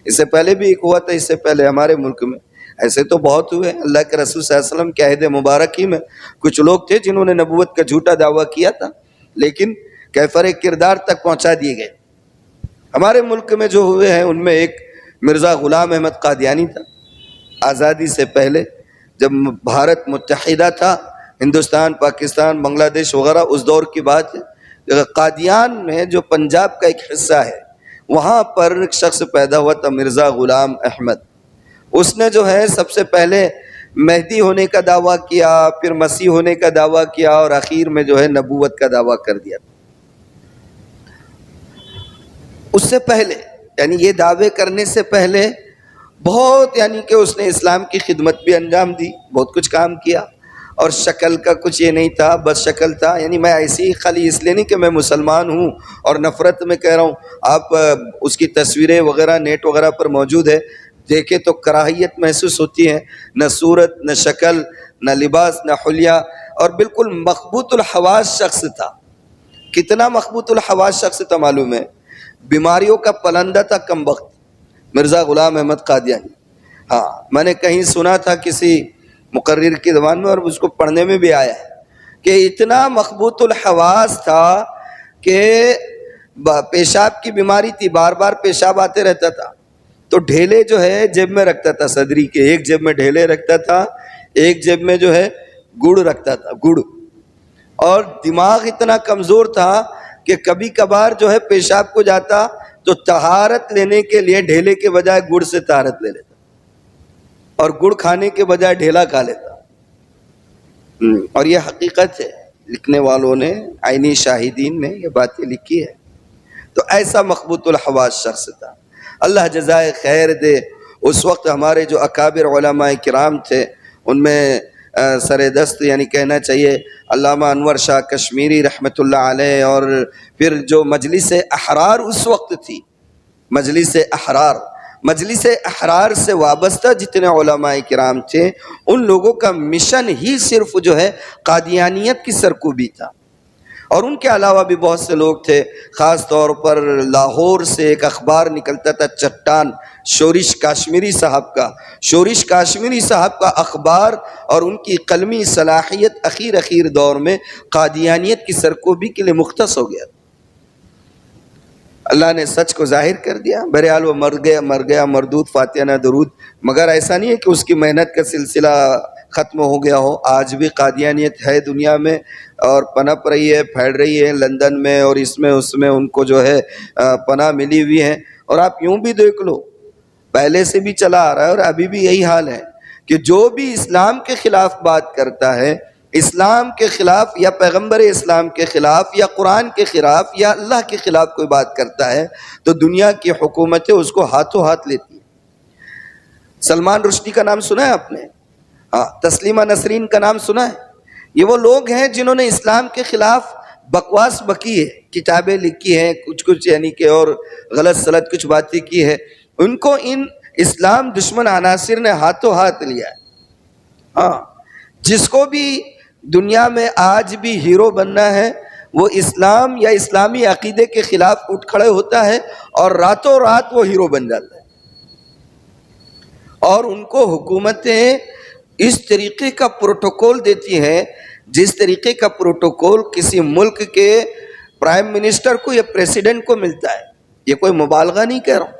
اس سے پہلے بھی ایک ہوا تھا، اس سے پہلے ہمارے ملک میں ایسے تو بہت ہوئے۔ اللہ کے رسول صلی اللہ علیہ وسلم کے عہد مبارک ہی میں کچھ لوگ تھے جنہوں نے نبوت کا جھوٹا دعویٰ کیا تھا، لیکن کیفر کردار تک پہنچا دیے گئے۔ ہمارے ملک میں جو ہوئے ہیں ان میں ایک مرزا غلام احمد قادیانی تھا۔ آزادی سے پہلے جب بھارت متحدہ تھا، ہندوستان، پاکستان، بنگلہ دیش وغیرہ، اس دور کی بات ہے، قادیان میں جو پنجاب کا ایک حصہ ہے وہاں پر ایک شخص پیدا ہوا تھا مرزا غلام احمد۔ اس نے جو ہے سب سے پہلے مہدی ہونے کا دعویٰ کیا، پھر مسیح ہونے کا دعویٰ کیا، اور آخر میں جو ہے نبوت کا دعویٰ کر دیا۔ اس سے پہلے یعنی یہ دعوے کرنے سے پہلے بہت یعنی کہ اس نے اسلام کی خدمت بھی انجام دی، بہت کچھ کام کیا، اور شکل کا کچھ یہ نہیں تھا، بس شکل تھا۔ یعنی میں ایسی خالی اس لیے نہیں کہ میں مسلمان ہوں اور نفرت میں کہہ رہا ہوں، آپ اس کی تصویریں وغیرہ نیٹ وغیرہ پر موجود ہے، دیکھے تو کراہیت محسوس ہوتی ہے، نہ صورت، نہ شکل، نہ لباس، نہ حلیہ، اور بالکل مخبوط الحواس شخص تھا۔ کتنا مخبوط الحواس شخص تھا معلوم ہے؟ بیماریوں کا پلندہ تھا کم بخت مرزا غلام احمد قادیانی۔ ہاں، میں نے کہیں سنا تھا کسی مقرر کی زبان میں، اور اس کو پڑھنے میں بھی آیا ہے کہ اتنا مخبوط الحواس تھا کہ پیشاب کی بیماری تھی، بار بار پیشاب آتے رہتا تھا، تو ڈھیلے جو ہے جیب میں رکھتا تھا، صدری کے ایک جیب میں ڈھیلے رکھتا تھا، ایک جیب میں جو ہے گڑ رکھتا تھا، گڑ۔ اور دماغ اتنا کمزور تھا کہ کبھی کبھار جو ہے پیشاب کو جاتا تو طہارت لینے کے لیے ڈھیلے کے بجائے گڑ سے طہارت لے لیتا، اور گڑ کھانے کے بجائے ڈھیلا کھا لیتا۔ اور یہ حقیقت ہے، لکھنے والوں نے، عینی شاہدین نے یہ باتیں لکھی ہے۔ تو ایسا مخبوط الحواس شخص تھا، اللہ جزائے خیر دے۔ اس وقت ہمارے جو اکابر علماء کرام تھے ان میں سر دست یعنی کہنا چاہیے علامہ انور شاہ کشمیری رحمۃ اللہ علیہ، اور پھر جو مجلس احرار اس وقت تھی، مجلس احرار سے وابستہ جتنے علماء کرام تھے، ان لوگوں کا مشن ہی صرف جو ہے قادیانیت کی سرکوبی تھا۔ اور ان کے علاوہ بھی بہت سے لوگ تھے، خاص طور پر لاہور سے ایک اخبار نکلتا تھا چٹان، شورش کاشمیری صاحب کا اخبار، اور ان کی قلمی صلاحیت اخیر دور میں قادیانیت کی سرکوبی کے لیے مختص ہو گیا۔ اللہ نے سچ کو ظاہر کر دیا، بہرحال وہ مر گیا مردود، فاتحہ نہ درود۔ مگر ایسا نہیں ہے کہ اس کی محنت کا سلسلہ ختم ہو گیا ہو، آج بھی قادیانیت ہے دنیا میں، اور پنپ رہی ہے، پھیل رہی ہے، لندن میں اور اس میں ان کو جو ہے پناہ ملی ہوئی ہے۔ اور آپ یوں بھی دیکھ لو، پہلے سے بھی چلا آ رہا ہے اور ابھی بھی یہی حال ہے کہ جو بھی اسلام کے خلاف بات کرتا ہے، اسلام کے خلاف یا پیغمبر اسلام کے خلاف یا قرآن کے خلاف یا اللہ کے خلاف کوئی بات کرتا ہے، تو دنیا کی حکومتیں اس کو ہاتھوں ہاتھ لیتی ہیں۔ سلمان رشدی کا نام سنا ہے آپ نے؟ ہاں، تسلیمہ نسرین کا نام سنا ہے؟ یہ وہ لوگ ہیں جنہوں نے اسلام کے خلاف بکواس بکی ہے، کتابیں لکھی ہیں، کچھ یعنی کہ اور غلط سلط کچھ باتیں کی ہے، ان کو ان اسلام دشمن عناصر نے ہاتھوں ہاتھ لیا ہے۔ ہاں، جس کو بھی دنیا میں آج بھی ہیرو بننا ہے، وہ اسلام یا اسلامی عقیدے کے خلاف اٹھ کھڑے ہوتا ہے اور راتوں رات وہ ہیرو بن جاتا ہے۔ اور ان کو حکومتیں اس طریقے کا پروٹوکول دیتی ہیں جس طریقے کا پروٹوکول کسی ملک کے پرائم منسٹر کو یا پریزیڈنٹ کو ملتا ہے۔ یہ کوئی مبالغہ نہیں کہہ رہا ہوں،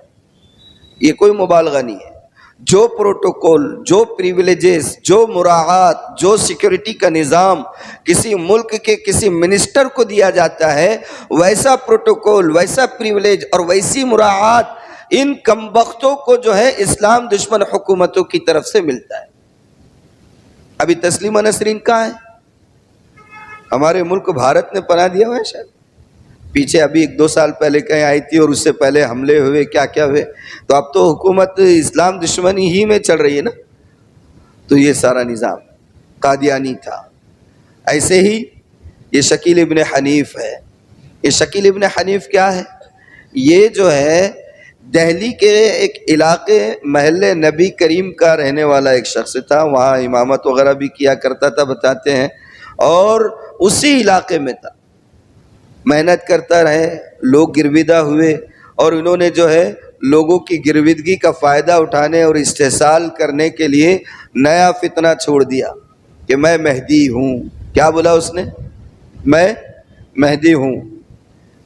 یہ کوئی مبالغہ نہیں ہے. جو پروٹوکول، جو پریویلیجز، جو مراعات، جو سیکیورٹی کا نظام کسی ملک کے کسی منسٹر کو دیا جاتا ہے، ویسا پروٹوکول، ویسا پریویلیج اور ویسی مراعات ان کمبختوں کو جو ہے اسلام دشمن حکومتوں کی طرف سے ملتا ہے. ابھی تسلیمہ نسرین کہاں ہے؟ ہمارے ملک بھارت نے پناہ دیا ہوا ہے شاید. پیچھے ابھی 1-2 سال پہلے کہیں آئی تھی اور اس سے پہلے حملے ہوئے، کیا کیا ہوئے. تو اب تو حکومت اسلام دشمنی ہی میں چل رہی ہے نا. تو یہ سارا نظام قادیانی تھا. ایسے ہی یہ شکیل ابن حنیف ہے. یہ شکیل ابن حنیف کیا ہے؟ یہ جو ہے دہلی کے ایک علاقے محلے نبی کریم کا رہنے والا ایک شخص تھا. وہاں امامت وغیرہ بھی کیا کرتا تھا بتاتے ہیں، اور اسی علاقے میں تھا. محنت کرتا رہے، لوگ گرویدہ ہوئے، اور انہوں نے جو ہے لوگوں کی گرویدگی کا فائدہ اٹھانے اور استحصال کرنے کے لیے نیا فتنہ چھوڑ دیا کہ میں مہدی ہوں. کیا بولا اس نے؟ میں مہدی ہوں.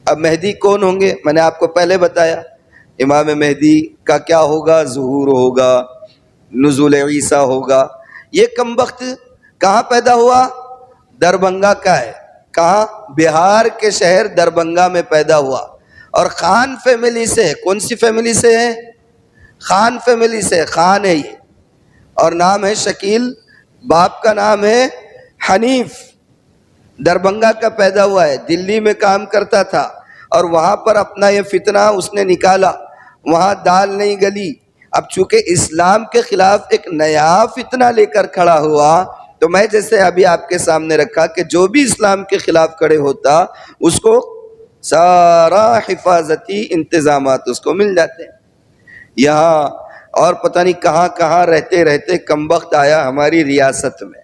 اب مہدی کون ہوں گے؟ میں نے آپ کو پہلے بتایا. امام مہدی کا کیا ہوگا؟ ظہور ہوگا، نزول عیسیٰ ہوگا. یہ کمبخت کہاں پیدا ہوا؟ دربھنگہ کا ہے. کہاں؟ بہار کے شہر دربھنگہ میں پیدا ہوا، اور خان فیملی سے ہے. کون سی فیملی سے ہے؟ خان فیملی سے. خان ہے یہ، اور نام ہے شکیل. باپ کا نام ہے حنیف. دربھنگہ کا پیدا ہوا ہے. دلی میں کام کرتا تھا، اور وہاں پر اپنا یہ فتنہ اس نے نکالا. وہاں دال نہیں گلی. اب چونکہ اسلام کے خلاف ایک نیا فتنہ لے کر کھڑا ہوا، تو میں جیسے ابھی آپ کے سامنے رکھا کہ جو بھی اسلام کے خلاف کھڑے ہوتا اس کو سارا حفاظتی انتظامات اس کو مل جاتے ہیں. یہاں اور پتہ نہیں کہاں کہاں رہتے رہتے کمبخت آیا ہماری ریاست میں.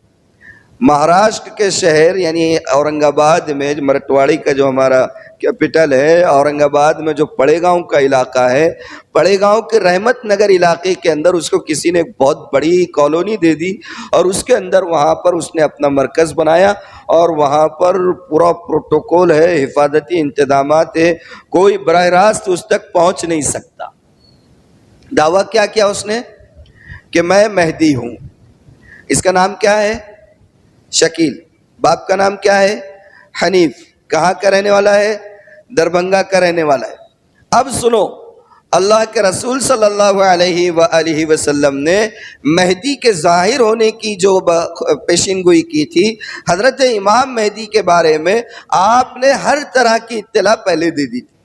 مہاراشٹر کے شہر یعنی اورنگ آباد میں، مرٹواڑی کا جو ہمارا کیپٹل ہے، اورنگ آباد میں جو پڑے گاؤں کا علاقہ ہے، پڑے گاؤں کے رحمت نگر علاقے کے اندر اس کو کسی نے بہت بڑی کالونی دے دی، اور اس کے اندر وہاں پر اس نے اپنا مرکز بنایا، اور وہاں پر پورا پروٹوکول ہے، حفاظتی انتظامات ہے، کوئی براہ راست اس تک پہنچ نہیں سکتا. دعویٰ کیا کیا اس نے؟ کہ میں مہدی ہوں. اس کا نام کیا ہے؟ شکیل. باپ کا نام کیا ہے؟ حنیف. کہاں کا رہنے والا ہے؟ دربھنگہ کا رہنے والا ہے. اب سنو، اللہ کے رسول صلی اللہ علیہ وآلہ وسلم نے مہدی کے ظاہر ہونے کی جو پیشین گوئی کی تھی، حضرت امام مہدی کے بارے میں آپ نے ہر طرح کی اطلاع پہلے دے دی تھی.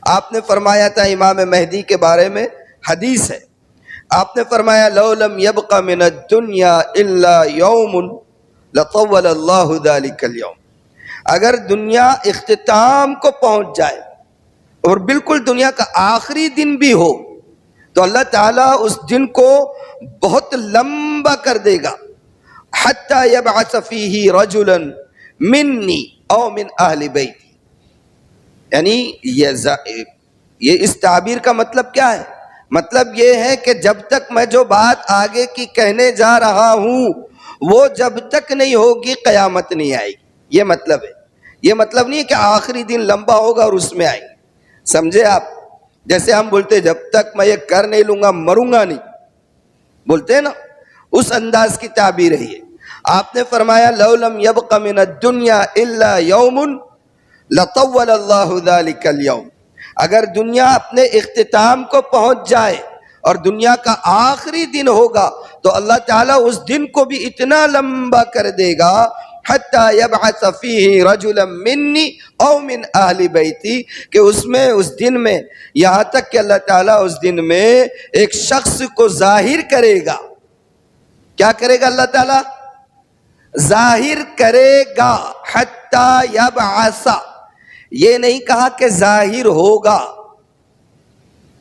آپ نے فرمایا تھا امام مہدی کے بارے میں، حدیث ہے، آپ نے فرمایا لو لم يبق من الدنیا الا یوم لطول اللہ ذلك اليوم. اگر دنیا اختتام کو پہنچ جائے اور بالکل دنیا کا آخری دن بھی ہو، تو اللہ تعالیٰ اس دن کو بہت لمبا کر دے گا. حتی یبعث فیہ رجلا منی او من اہل بیتی. یعنی یہ اس تعبیر کا مطلب کیا ہے؟ مطلب یہ ہے کہ جب تک میں جو بات آگے کی کہنے جا رہا ہوں وہ جب تک نہیں ہوگی قیامت نہیں آئے گی. یہ مطلب ہے. یہ مطلب نہیں ہے کہ آخری دن لمبا ہوگا اور اس میں آئے گی. سمجھے آپ؟ جیسے ہم بولتے جب تک میں یہ کر نہیں لوں گا مروں گا نہیں، بولتے ہیں نا، اس انداز کی تعبیر ہے یہ. آپ نے فرمایا لو لم یبق من الدنیا الا یوم لطول اللہ ذلک اليوم. اگر دنیا اپنے اختتام کو پہنچ جائے اور دنیا کا آخری دن ہوگا تو اللہ تعالیٰ اس دن کو بھی اتنا لمبا کر دے گا حتی یبعث فیہ رجلا منی او من اہل بیتی، کہ اس دن میں یہاں تک کہ اللہ تعالیٰ اس دن میں ایک شخص کو ظاہر کرے گا. کیا کرے گا اللہ تعالیٰ؟ ظاہر کرے گا. حتی یبعث، یہ نہیں کہا کہ ظاہر ہوگا.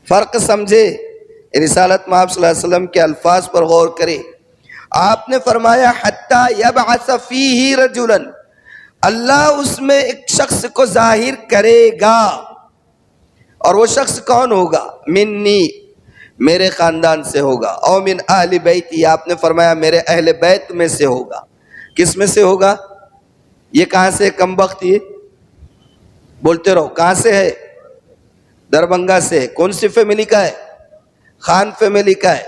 فرق سمجھے؟ رسالت میں آپ صلی اللہ علیہ وسلم کے الفاظ پر غور کرے. آپ نے فرمایا حتی یبعث فیہ رجلا، اللہ اس میں ایک شخص کو ظاہر کرے گا. اور وہ شخص کون ہوگا؟ منی، میرے خاندان سے ہوگا. او من اہل بیتی، آپ نے فرمایا میرے اہل بیت میں سے ہوگا. کس میں سے ہوگا؟ یہ کہاں سے کمبخت؟ یہ بولتے رہو کہاں سے ہے؟ دربھنگہ سے. کون سی فیملی کا ہے؟ خان فیملی کا ہے.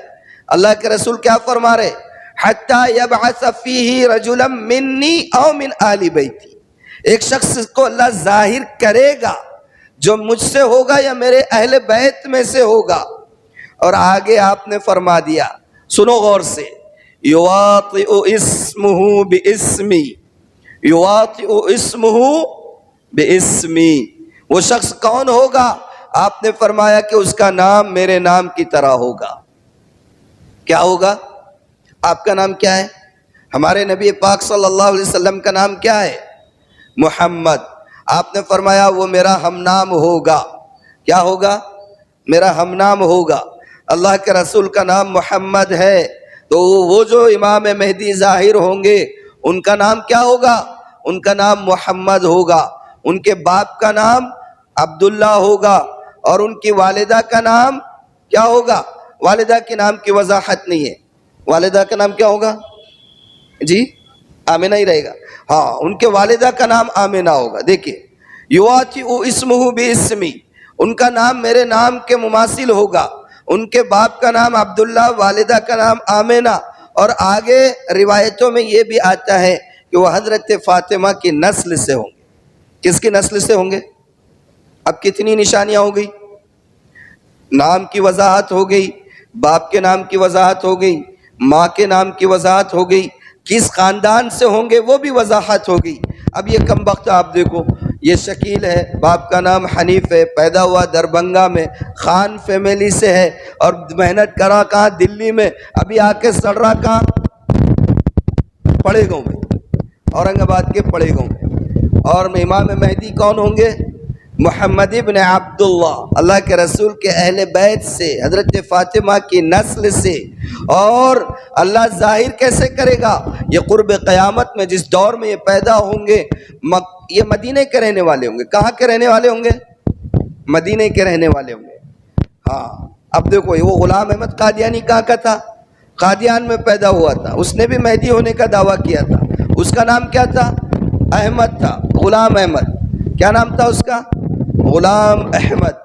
اللہ کے رسول کیا فرما رہے؟ حتی یبعث فیہ رجلا منی او من آل بیتی. ایک شخص کو اللہ ظاہر کرے گا جو مجھ سے ہوگا یا میرے اہل بیت میں سے ہوگا. اور آگے آپ نے فرما دیا، سنو غور سے، یواطئ اسمہ باسمی، یواطئ اسمہ باسمی. وہ شخص کون ہوگا؟ آپ نے فرمایا کہ اس کا نام میرے نام کی طرح ہوگا. کیا ہوگا؟ آپ کا نام کیا ہے؟ ہمارے نبی پاک صلی اللہ علیہ وسلم کا نام کیا ہے؟ محمد. آپ نے فرمایا وہ میرا ہم نام ہوگا. کیا ہوگا؟ میرا ہم نام ہوگا. اللہ کے رسول کا نام محمد ہے، تو وہ جو امام مہدی ظاہر ہوں گے ان کا نام کیا ہوگا؟ ان کا نام محمد ہوگا. ان کے باپ کا نام عبداللہ ہوگا، اور ان کی والدہ کا نام کیا ہوگا؟ والدہ کے نام کی وضاحت نہیں ہے. والدہ کا نام کیا ہوگا؟ جی آمینہ ہی رہے گا. ہاں، ان کے والدہ کا نام آمینہ ہوگا. دیکھیں، یواطئ اسمہ باسمی، ان کا نام میرے نام کے مماثل ہوگا. ان کے باپ کا نام عبداللہ، والدہ کا نام آمینہ. اور آگے روایتوں میں یہ بھی آتا ہے کہ وہ حضرت فاطمہ کی نسل سے ہوں گے. کس کی نسل سے ہوں گے؟ اب کتنی نشانیاں ہو گئی؟ نام کی وضاحت ہو گئی، باپ کے نام کی وضاحت ہو گئی، ماں کے نام کی وضاحت ہو گئی، کس خاندان سے ہوں گے وہ بھی وضاحت ہو گئی. اب یہ کم وقت آپ دیکھو، یہ شکیل ہے، باپ کا نام حنیف ہے، پیدا ہوا دربنگا میں، خان فیملی سے ہے، اور محنت کرا کہاں؟ دلی میں. ابھی آ کے سڑ رہا کہاں؟ پڑے گاؤں میں، اورنگ آباد کے پڑے گاؤں میں. اور امام مہدی کون ہوں گے؟ محمد ابن عبداللہ، اللہ کے رسول کے اہل بیت سے، حضرت فاطمہ کی نسل سے. اور اللہ ظاہر کیسے کرے گا؟ یہ قرب قیامت میں جس دور میں یہ پیدا ہوں گے، یہ مدینے کے رہنے والے ہوں گے. کہاں کے رہنے والے ہوں گے؟ مدینے کے رہنے والے ہوں گے. ہاں، اب دیکھو، وہ غلام احمد قادیانی کہاں کا تھا؟ قادیان میں پیدا ہوا تھا. اس نے بھی مہدی ہونے کا دعویٰ کیا تھا. اس کا نام کیا تھا؟ احمد تھا، غلام احمد. کیا نام تھا اس کا؟ غلام احمد.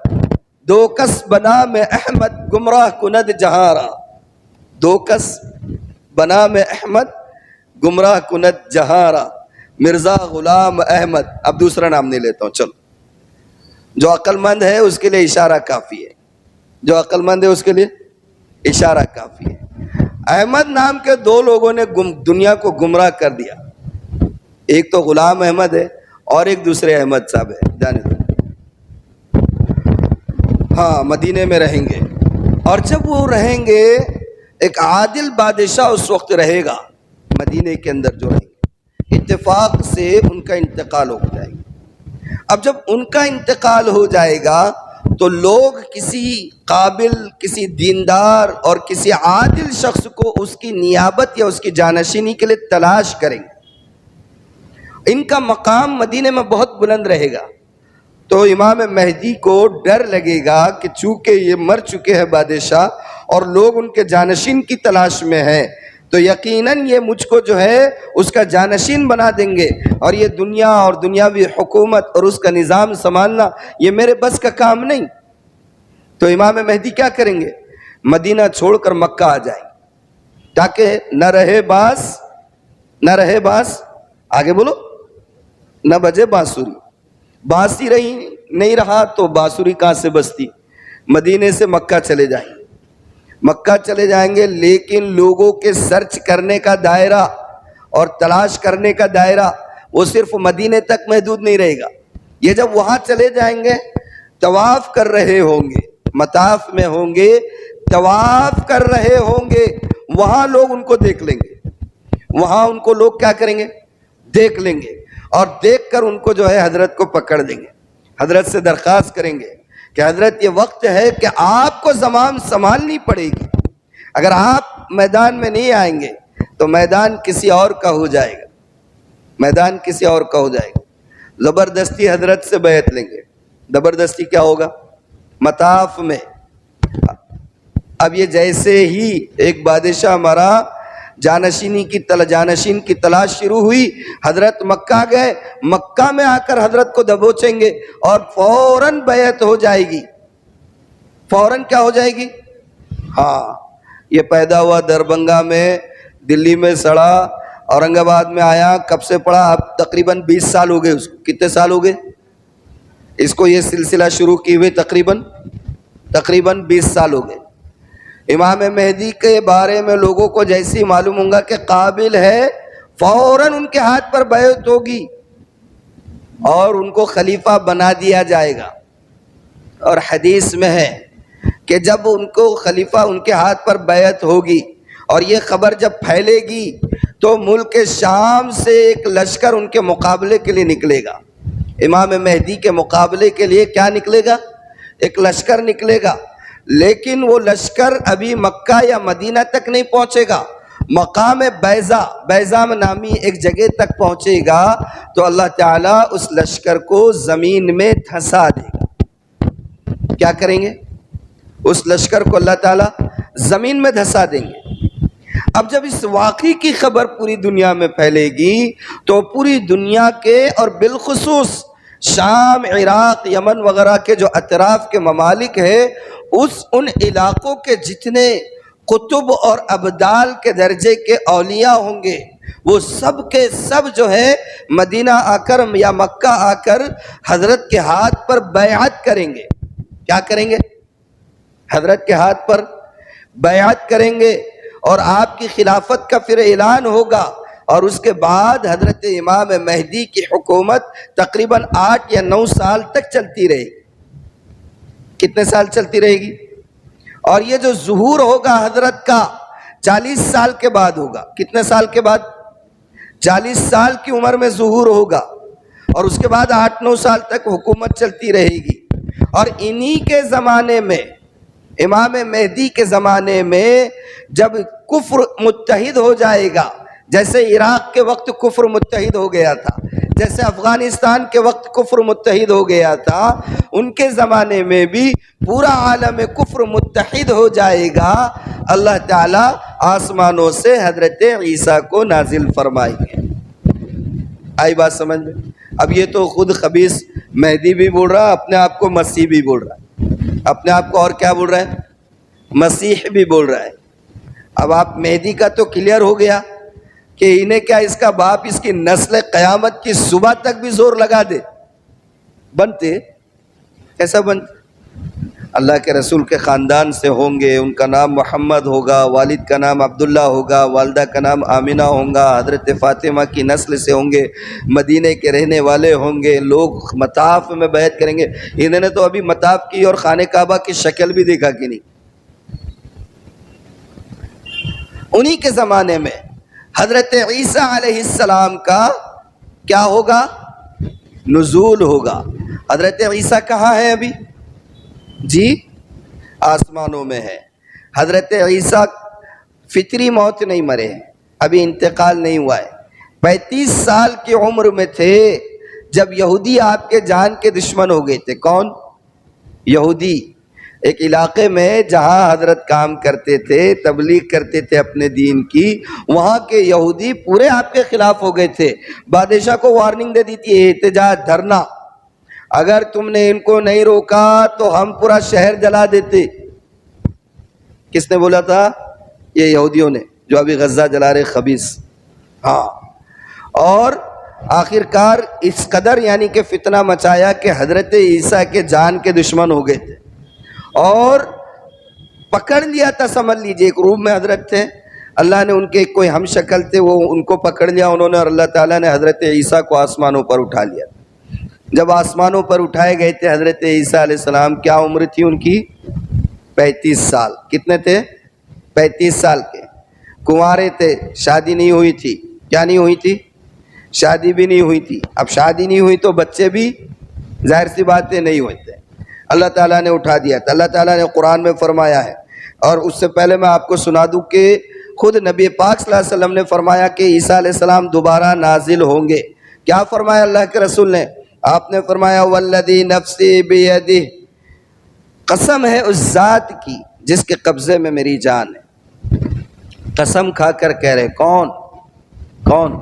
دو کس بنا میں احمد گمراہ کند جہارا. دو کس بنا میں احمد گمراہ کند جہارا. مرزا غلام احمد. اب دوسرا نام نہیں لیتا ہوں، چلو. جو عقل مند ہے اس کے لیے اشارہ کافی ہے. جو عقل مند ہے اس کے لیے اشارہ کافی ہے. احمد نام کے دو لوگوں نے دنیا کو گمراہ کر دیا. ایک تو غلام احمد ہے اور ایک دوسرے احمد صاحب ہے. جانے دو. ہاں، مدینے میں رہیں گے، اور جب وہ رہیں گے ایک عادل بادشاہ اس وقت رہے گا مدینے کے اندر جو رہیں گے. اتفاق سے ان کا انتقال ہو جائے گا. اب جب ان کا انتقال ہو جائے گا تو لوگ کسی قابل، کسی دیندار اور کسی عادل شخص کو اس کی نیابت یا اس کی جانشینی کے لیے تلاش کریں گے. ان کا مقام مدینے میں بہت بلند رہے گا. تو امام مہدی کو ڈر لگے گا کہ چونکہ یہ مر چکے ہیں بادشاہ اور لوگ ان کے جانشین کی تلاش میں ہیں، تو یقیناً یہ مجھ کو جو ہے اس کا جانشین بنا دیں گے، اور یہ دنیا اور دنیاوی حکومت اور اس کا نظام سنبھالنا یہ میرے بس کا کام نہیں. تو امام مہدی کیا کریں گے؟ مدینہ چھوڑ کر مکہ آ جائیں گے، تاکہ نہ رہے باس، آگے بولو، نہ بجے بانسری. بانسی نہیں رہا تو بانسری کہاں سے بجتی؟ مدینے سے مکہ چلے جائیں گے. مکہ چلے جائیں گے، لیکن لوگوں کے سرچ کرنے کا دائرہ اور تلاش کرنے کا دائرہ وہ صرف مدینے تک محدود نہیں رہے گا. یہ جب وہاں چلے جائیں گے، طواف کر رہے ہوں گے، مطاف میں ہوں گے، طواف کر رہے ہوں گے، وہاں لوگ ان کو دیکھ لیں گے. وہاں ان کو لوگ کیا کریں گے؟ دیکھ لیں گے، اور دیکھ کر ان کو جو ہے حضرت کو پکڑ دیں گے. حضرت سے درخواست کریں گے کہ حضرت یہ وقت ہے کہ آپ کو زمان سنبھالنی پڑے گی. اگر آپ میدان میں نہیں آئیں گے تو میدان کسی اور کا ہو جائے گا. میدان کسی اور کا ہو جائے گا. زبردستی حضرت سے بیعت لیں گے. زبردستی کیا ہوگا؟ مطاف میں. اب یہ جیسے ہی ایک بادشاہ ہمارا جانشین کی تلاش شروع ہوئی، حضرت مکہ گئے. مکہ میں آ کر حضرت کو دبوچیں گے اور فوراً بیعت ہو جائے گی. فوراً کیا ہو جائے گی؟ ہاں یہ پیدا ہوا دربھنگہ میں، دلی میں سڑا، اورنگ آباد میں آیا، کب سے پڑھا؟ اب تقریباً 20 سال ہو گئے اس کو۔ کتنے سال ہو گئے اس کو یہ سلسلہ شروع کی ہوئے؟ تقریباً 20 سال ہو گئے۔ امام مہدی کے بارے میں لوگوں کو جیسی معلوم ہوگا کہ قابل ہے، فوراً ان کے ہاتھ پر بیعت ہوگی اور ان کو خلیفہ بنا دیا جائے گا۔ اور حدیث میں ہے کہ جب ان کو خلیفہ ان کے ہاتھ پر بیعت ہوگی اور یہ خبر جب پھیلے گی تو ملک شام سے ایک لشکر ان کے مقابلے کے لیے نکلے گا۔ امام مہدی کے مقابلے کے لیے کیا نکلے گا؟ ایک لشکر نکلے گا، لیکن وہ لشکر ابھی مکہ یا مدینہ تک نہیں پہنچے گا، مقام بیضا نامی ایک جگہ تک پہنچے گا تو اللہ تعالیٰ اس لشکر کو زمین میں دھسا دے گا۔ کیا کریں گے؟ اس لشکر کو اللہ تعالیٰ زمین میں دھسا دیں گے۔ اب جب اس واقعے کی خبر پوری دنیا میں پھیلے گی تو پوری دنیا کے اور بالخصوص شام، عراق، یمن وغیرہ کے جو اطراف کے ممالک ہیں، ان علاقوں کے جتنے قطب اور ابدال کے درجے کے اولیاء ہوں گے وہ سب کے سب جو ہے مدینہ آ کر یا مکہ آ کر حضرت کے ہاتھ پر بیعت کریں گے۔ کیا کریں گے؟ حضرت کے ہاتھ پر بیعت کریں گے اور آپ کی خلافت کا پھر اعلان ہوگا، اور اس کے بعد حضرت امام مہدی کی حکومت تقریباً 8 یا 9 سال تک چلتی رہے گی۔ کتنے سال چلتی رہے گی؟ اور یہ جو ظہور ہوگا حضرت کا 40 سال کے بعد ہوگا۔ کتنے سال کے بعد؟ 40 سال کی عمر میں ظہور ہوگا، اور اس کے بعد 8-9 سال تک حکومت چلتی رہے گی۔ اور انہی کے زمانے میں، امام مہدی کے زمانے میں جب کفر متحد ہو جائے گا، جیسے عراق کے وقت کفر متحد ہو گیا تھا، جیسے افغانستان کے وقت کفر متحد ہو گیا تھا، ان کے زمانے میں بھی پورا عالم کفر متحد ہو جائے گا۔ اللہ تعالیٰ آسمانوں سے حضرت عیسیٰ کو نازل فرمائیں گے۔ آئی بات سمجھ میں؟ اب یہ تو خود خبیث مہدی بھی بول رہا، اپنے آپ کو مسیح بھی بول رہا ہے، اپنے آپ کو اور کیا بول رہا ہے؟ مسیح بھی بول رہا ہے۔ اب آپ مہدی کا تو کلیئر ہو گیا کہ انہیں کیا اس کا باپ اس کی نسل قیامت کی صبح تک بھی زور لگا دے، بنتے؟ کیسا بنتے؟ اللہ کے رسول کے خاندان سے ہوں گے، ان کا نام محمد ہوگا، والد کا نام عبداللہ ہوگا، والدہ کا نام آمنہ ہوگا، حضرت فاطمہ کی نسل سے ہوں گے، مدینے کے رہنے والے ہوں گے، لوگ مطاف میں بیعت کریں گے۔ انہوں نے تو ابھی مطاف کی اور خانہ کعبہ کی شکل بھی دیکھا کہ نہیں۔ انہی کے زمانے میں حضرت عیسیٰ علیہ السلام کا کیا ہوگا؟ نزول ہوگا۔ حضرت عیسیٰ کہاں ہے ابھی؟ جی آسمانوں میں ہے۔ حضرت عیسیٰ فطری موت نہیں مرے ہیں، ابھی انتقال نہیں ہوا ہے۔ 35 سال کی عمر میں تھے جب یہودی آپ کے جان کے دشمن ہو گئے تھے۔ کون؟ یہودی۔ ایک علاقے میں جہاں حضرت کام کرتے تھے، تبلیغ کرتے تھے اپنے دین کی، وہاں کے یہودی پورے آپ کے خلاف ہو گئے تھے۔ بادشاہ کو وارننگ دے دی تھی، احتجاج، دھرنا، اگر تم نے ان کو نہیں روکا تو ہم پورا شہر جلا دیتے۔ کس نے بولا تھا؟ یہ یہودیوں نے، جو ابھی غزہ جلا رہے خبیث۔ ہاں، اور آخر کار اس قدر یعنی کہ فتنہ مچایا کہ حضرت عیسیٰ کے جان کے دشمن ہو گئے تھے اور پکڑ لیا تھا۔ سمجھ لیجئے ایک روم میں حضرت تھے، اللہ نے ان کے کوئی ہم شکل تھے، وہ ان کو پکڑ لیا انہوں نے، اور اللہ تعالیٰ نے حضرت عیسیٰ کو آسمانوں پر اٹھا لیا۔ جب آسمانوں پر اٹھائے گئے تھے حضرت عیسیٰ علیہ السلام، کیا عمر تھی ان کی؟ 35 سال۔ کتنے تھے؟ 35 سال کے، کنوارے تھے، شادی نہیں ہوئی تھی۔ کیا نہیں ہوئی تھی؟ شادی بھی نہیں ہوئی تھی۔ اب شادی نہیں ہوئی تو بچے بھی ظاہر سی باتیں نہیں ہوتے۔ اللہ تعالیٰ نے اٹھا دیا تھا۔ اللہ تعالیٰ نے قرآن میں فرمایا ہے، اور اس سے پہلے میں آپ کو سنا دوں کہ خود نبی پاک صلی اللہ علیہ وسلم نے فرمایا کہ عیسیٰ علیہ السلام دوبارہ نازل ہوں گے۔ کیا فرمایا اللہ کے رسول نے؟ آپ نے فرمایا والذی نفسی بیدہ، قسم ہے اس ذات کی جس کے قبضے میں میری جان ہے۔ قسم کھا کر کہہ رہے کون؟ کون؟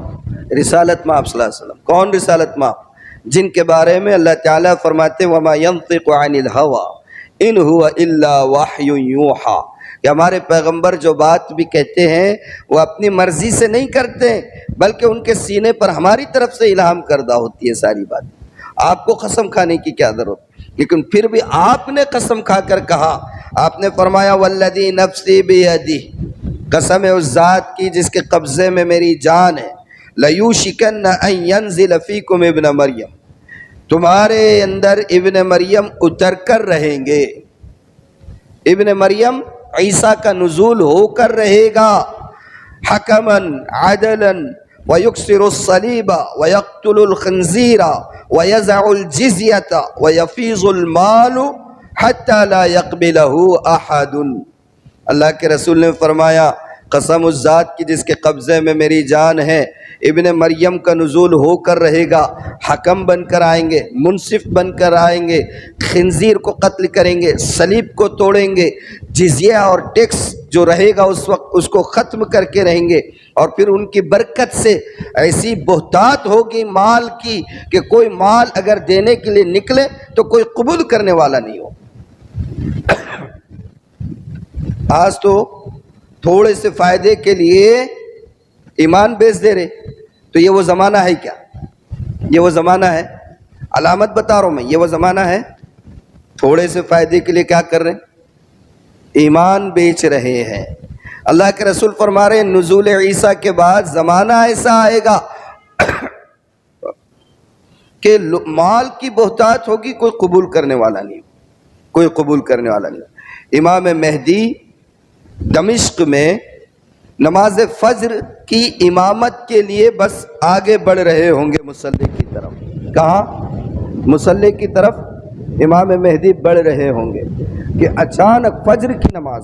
رسالت مآب صلی اللہ علیہ وسلم۔ کون رسالت مآب؟ جن کے بارے میں اللہ تعالیٰ فرماتے وما ينطق عن الهوى ان هو الا وحی یوحی، کہ ہمارے پیغمبر جو بات بھی کہتے ہیں وہ اپنی مرضی سے نہیں کرتے بلکہ ان کے سینے پر ہماری طرف سے الہام کردہ ہوتی ہے ساری بات۔ آپ کو قسم کھانے کی کیا ضرورت، لیکن پھر بھی آپ نے قسم کھا کر کہا، آپ نے فرمایا والذی نفسی بیدہ، قسم ہے اس ذات کی جس کے قبضے میں میری جان ہے، لیوشکن ان ینزل فیکم ابن مریم، تمہارے اندر ابن مریم اتر کر رہیں گے۔ ابن مریم عیسیٰ کا نزول ہو کر رہے گا، حکما عدلا ویکسر الصلیب ویقتل الخنزیر ویزع الجزیۃ ویفیض المال حتی لا یقبلہ احد۔ اللہ کے رسول نے فرمایا قسم اس ذات کی جس کے قبضے میں میری جان ہے، ابن مریم کا نزول ہو کر رہے گا، حکم بن کر آئیں گے، منصف بن کر آئیں گے، خنزیر کو قتل کریں گے، صلیب کو توڑیں گے، جزیہ اور ٹیکس جو رہے گا اس وقت اس کو ختم کر کے رہیں گے، اور پھر ان کی برکت سے ایسی بہتات ہوگی مال کی کہ کوئی مال اگر دینے کے لیے نکلے تو کوئی قبول کرنے والا نہیں ہو۔ آج تو تھوڑے سے فائدے کے لیے ایمان بیچ دے رہے، تو یہ وہ زمانہ ہے کیا؟ یہ وہ زمانہ ہے؟ علامت بتا رہا ہوں میں، یہ وہ زمانہ ہے؟ تھوڑے سے فائدے کے لیے کیا کر رہے ہیں؟ ایمان بیچ رہے ہیں۔ اللہ کے رسول فرما رہے ہیں نزول عیسیٰ کے بعد زمانہ ایسا آئے گا کہ مال کی بہتات ہوگی، کوئی قبول کرنے والا نہیں، کوئی قبول کرنے والا نہیں۔ امام مہدی دمشق میں نماز فجر کی امامت کے لیے بس آگے بڑھ رہے ہوں گے مصلی کی طرف۔ کہاں؟ مصلی کی طرف امام مہدی بڑھ رہے ہوں گے کہ اچانک فجر کی نماز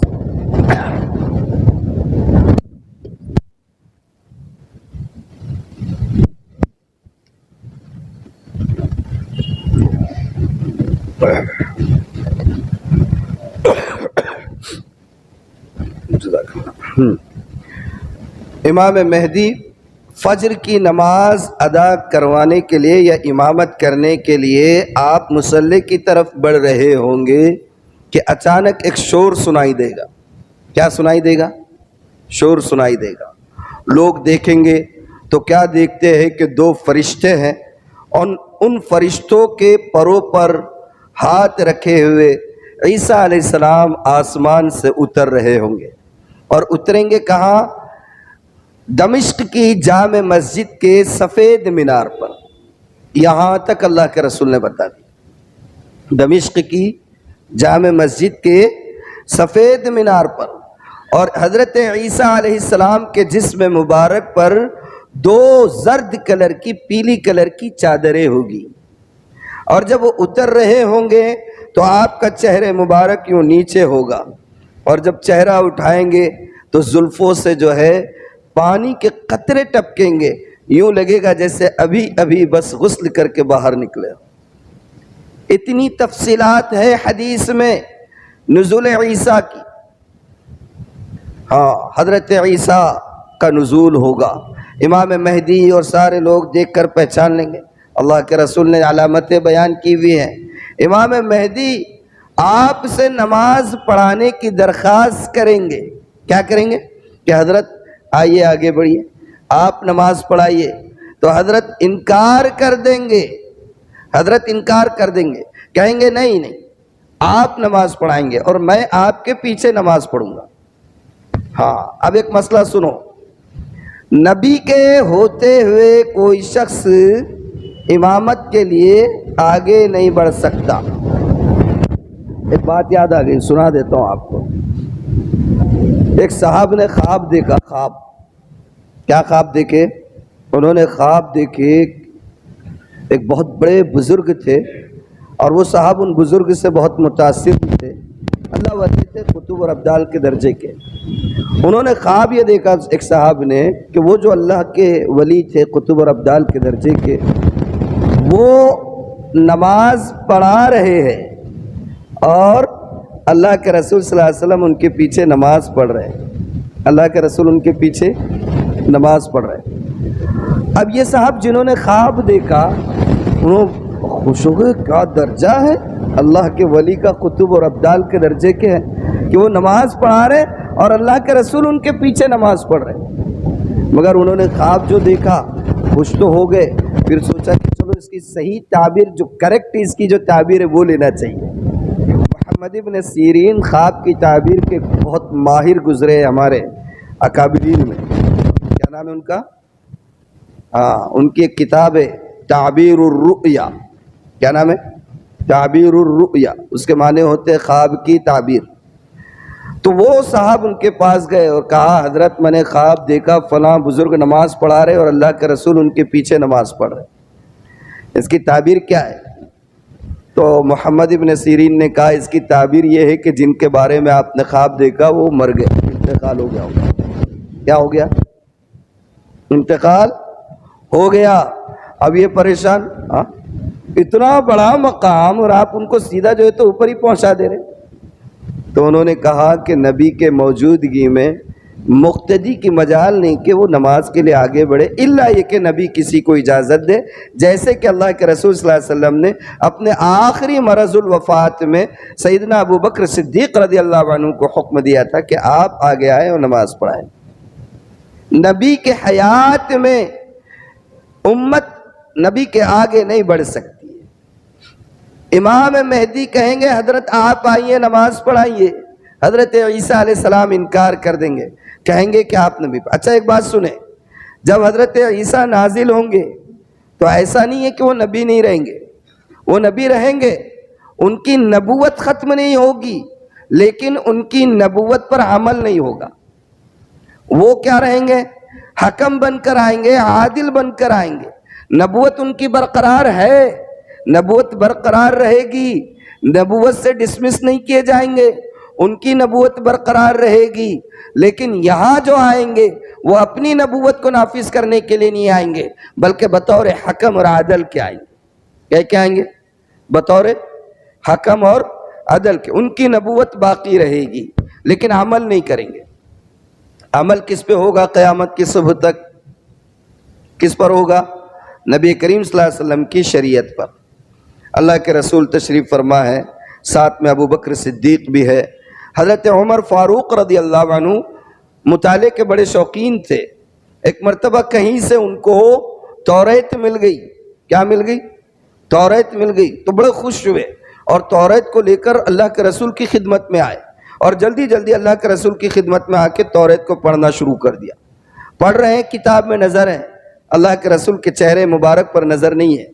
امام مہدی فجر کی نماز ادا کروانے کے لیے یا امامت کرنے کے لیے آپ مصلی کی طرف بڑھ رہے ہوں گے کہ اچانک ایک شور سنائی دے گا۔ کیا سنائی دے گا؟ شور سنائی دے گا۔ لوگ دیکھیں گے تو کیا دیکھتے ہیں کہ دو فرشتے ہیں، اور ان فرشتوں کے پروں پر ہاتھ رکھے ہوئے عیسیٰ علیہ السلام آسمان سے اتر رہے ہوں گے، اور اتریں گے کہاں؟ دمشق کی جامع مسجد کے سفید مینار پر۔ یہاں تک اللہ کے رسول نے بتا دی، دمشق کی جامع مسجد کے سفید مینار پر، اور حضرت عیسیٰ علیہ السلام کے جسم مبارک پر دو زرد کلر کی پیلی کلر کی چادریں ہوگی، اور جب وہ اتر رہے ہوں گے تو آپ کا چہرے مبارک یوں نیچے ہوگا، اور جب چہرہ اٹھائیں گے تو زلفوں سے جو ہے پانی کے قطرے ٹپکیں گے، یوں لگے گا جیسے ابھی ابھی بس غسل کر کے باہر نکلے۔ اتنی تفصیلات ہے حدیث میں نزول عیسیٰ کی۔ ہاں، حضرت عیسیٰ کا نزول ہوگا، امام مہدی اور سارے لوگ دیکھ کر پہچان لیں گے۔ اللہ کے رسول نے علامتیں بیان کی ہوئی ہیں۔ امام مہدی آپ سے نماز پڑھانے کی درخواست کریں گے۔ کیا کریں گے؟ کہ حضرت آئیے آگے بڑھیے، آپ نماز پڑھائیے، تو حضرت انکار کر دیں گے، حضرت انکار کر دیں گے، کہیں گے نہیں آپ نماز پڑھائیں گے اور میں آپ کے پیچھے نماز پڑھوں گا۔ ہاں، اب ایک مسئلہ سنو، نبی کے ہوتے ہوئے کوئی شخص امامت کے لیے آگے نہیں بڑھ سکتا۔ ایک بات یاد آ گئی، سنا دیتا ہوں آپ کو۔ ایک صاحب نے خواب دیکھا۔ خواب کیا؟ خواب دیکھے انہوں نے، خواب دیکھے ایک بہت بڑے بزرگ تھے، اور وہ صاحب ان بزرگ سے بہت متاثر تھے، اللہ ولی تھے، قطب اور ابدال کے درجے کے۔ انہوں نے خواب یہ دیکھا ایک صاحب نے کہ وہ جو اللہ کے ولی تھے، قطب اور ابدال کے درجے کے، وہ نماز پڑھا رہے ہیں اور اللہ کے رسول صلی اللہ علیہ وسلم ان کے پیچھے نماز پڑھ رہے ہیں، اللہ کے رسول ان کے پیچھے نماز پڑھ رہے ہیں۔ اب یہ صاحب جنہوں نے خواب دیکھا، خوش ہو گئے، کیا درجہ ہے اللہ کے ولی کا، قطب اور ابدال کے درجے کے ہیں کہ وہ نماز پڑھا رہے اور اللہ کے رسول ان کے پیچھے نماز پڑھ رہے۔ مگر انہوں نے خواب جو دیکھا خوش تو ہو گئے، پھر سوچا کہ چلو اس کی صحیح تعبیر، جو کریکٹ اس کی جو تعبیر ہے وہ لینا چاہیے۔ محمد ابن سیرین خواب کی تعبیر کے بہت ماہر گزرے ہمارے اکابرین میں۔ کیا نام ہے ان کا؟ ان کی ایک کتاب ہے تعبیر الرؤیا۔ کیا نام ہے؟ تعبیر الرؤیا، اس کے معنی ہوتے ہیں خواب کی تعبیر۔ تو وہ صاحب ان کے پاس گئے اور کہا حضرت میں نے خواب دیکھا فلاں بزرگ نماز پڑھا رہے اور اللہ کے رسول ان کے پیچھے نماز پڑھ رہے، اس کی تعبیر کیا ہے؟ تو محمد ابن سیرین نے کہا اس کی تعبیر یہ ہے کہ جن کے بارے میں آپ نے خواب دیکھا وہ مر گئے، انتقال ہو گیا ہوگا۔ کیا ہو گیا؟ انتقال ہو گیا۔ اب یہ پریشان، اتنا بڑا مقام اور آپ ان کو سیدھا جو ہے تو اوپر ہی پہنچا دے رہے۔ تو انہوں نے کہا کہ نبی کے موجودگی میں مقتدی کی مجال نہیں کہ وہ نماز کے لیے آگے بڑھے، الا یہ کہ نبی کسی کو اجازت دے، جیسے کہ اللہ کے رسول صلی اللہ علیہ وسلم نے اپنے آخری مرض الوفات میں سیدنا ابو بکر صدیق رضی اللہ عنہ کو حکم دیا تھا کہ آپ آگے آئے اور نماز پڑھائیں۔ نبی کے حیات میں امت نبی کے آگے نہیں بڑھ سکتی ہے۔ امام مہدی کہیں گے حضرت آپ آئیے نماز پڑھائیے، حضرت عیسیٰ علیہ السلام انکار کر دیں گے، کہیں گے کہ آپ نبی۔ اچھا ایک بات سنیں، جب حضرت عیسیٰ نازل ہوں گے تو ایسا نہیں ہے کہ وہ نبی نہیں رہیں گے، وہ نبی رہیں گے، ان کی نبوت ختم نہیں ہوگی لیکن ان کی نبوت پر عمل نہیں ہوگا۔ وہ کیا رہیں گے؟ حکم بن کر آئیں گے، عادل بن کر آئیں گے۔ نبوت ان کی برقرار ہے، نبوت برقرار رہے گی، نبوت سے ڈسمس نہیں کیے جائیں گے، ان کی نبوت برقرار رہے گی۔ لیکن یہاں جو آئیں گے وہ اپنی نبوت کو نافذ کرنے کے لیے نہیں آئیں گے بلکہ بطور حکم اور عدل کے آئیں گے۔ کیا آئیں گے؟ بطور حکم اور عدل کے۔ ان کی نبوت باقی رہے گی لیکن عمل نہیں کریں گے۔ عمل کس پہ ہوگا قیامت کی صبح تک؟ کس پر ہوگا؟ نبی کریم صلی اللہ علیہ وسلم کی شریعت پر۔ اللہ کے رسول تشریف فرما ہے، ساتھ میں ابو بکر صدیق بھی ہے، حضرت عمر فاروق رضی اللہ عنہ مطالعے کے بڑے شوقین تھے۔ ایک مرتبہ کہیں سے ان کو توریت مل گئی۔ کیا مل گئی؟ توریت مل گئی تو بڑے خوش ہوئے اور توریت کو لے کر اللہ کے رسول کی خدمت میں آئے اور جلدی جلدی اللہ کے رسول کی خدمت میں آ کے توریت کو پڑھنا شروع کر دیا۔ پڑھ رہے ہیں، کتاب میں نظر ہے، اللہ کے رسول کے چہرے مبارک پر نظر نہیں ہے۔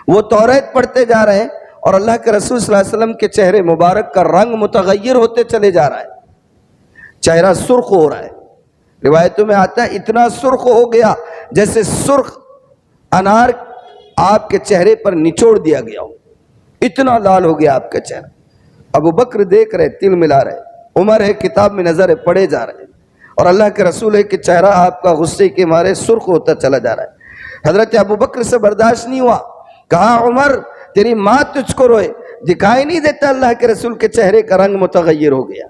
وہ توریت پڑھتے جا رہے ہیں اور اللہ کے رسول صلی اللہ علیہ وسلم کے چہرے مبارک کا رنگ متغیر ہوتے چلے جا رہا ہے، چہرہ سرخ ہو رہا ہے۔ روایتوں میں آتا ہے اتنا سرخ ہو گیا جیسے سرخ انار آپ کے چہرے پر نچوڑ دیا گیا ہو، اتنا لال ہو گیا آپ کا چہرہ۔ ابو بکر دیکھ رہے، تل ملا رہے، عمر ہے کتاب میں نظر ہے، پڑھے جا رہے ہیں، اور اللہ کے رسول ہے کہ چہرہ آپ کا غصے کے مارے سرخ ہوتا چلا جا رہا ہے۔ حضرت ابو بکر سے برداشت نہیں ہوا، کہا عمر تیری ماں تجھ کو روئے، دکھائی نہیں دیتا اللہ کے رسول کے چہرے کا رنگ متغیر ہو گیا۔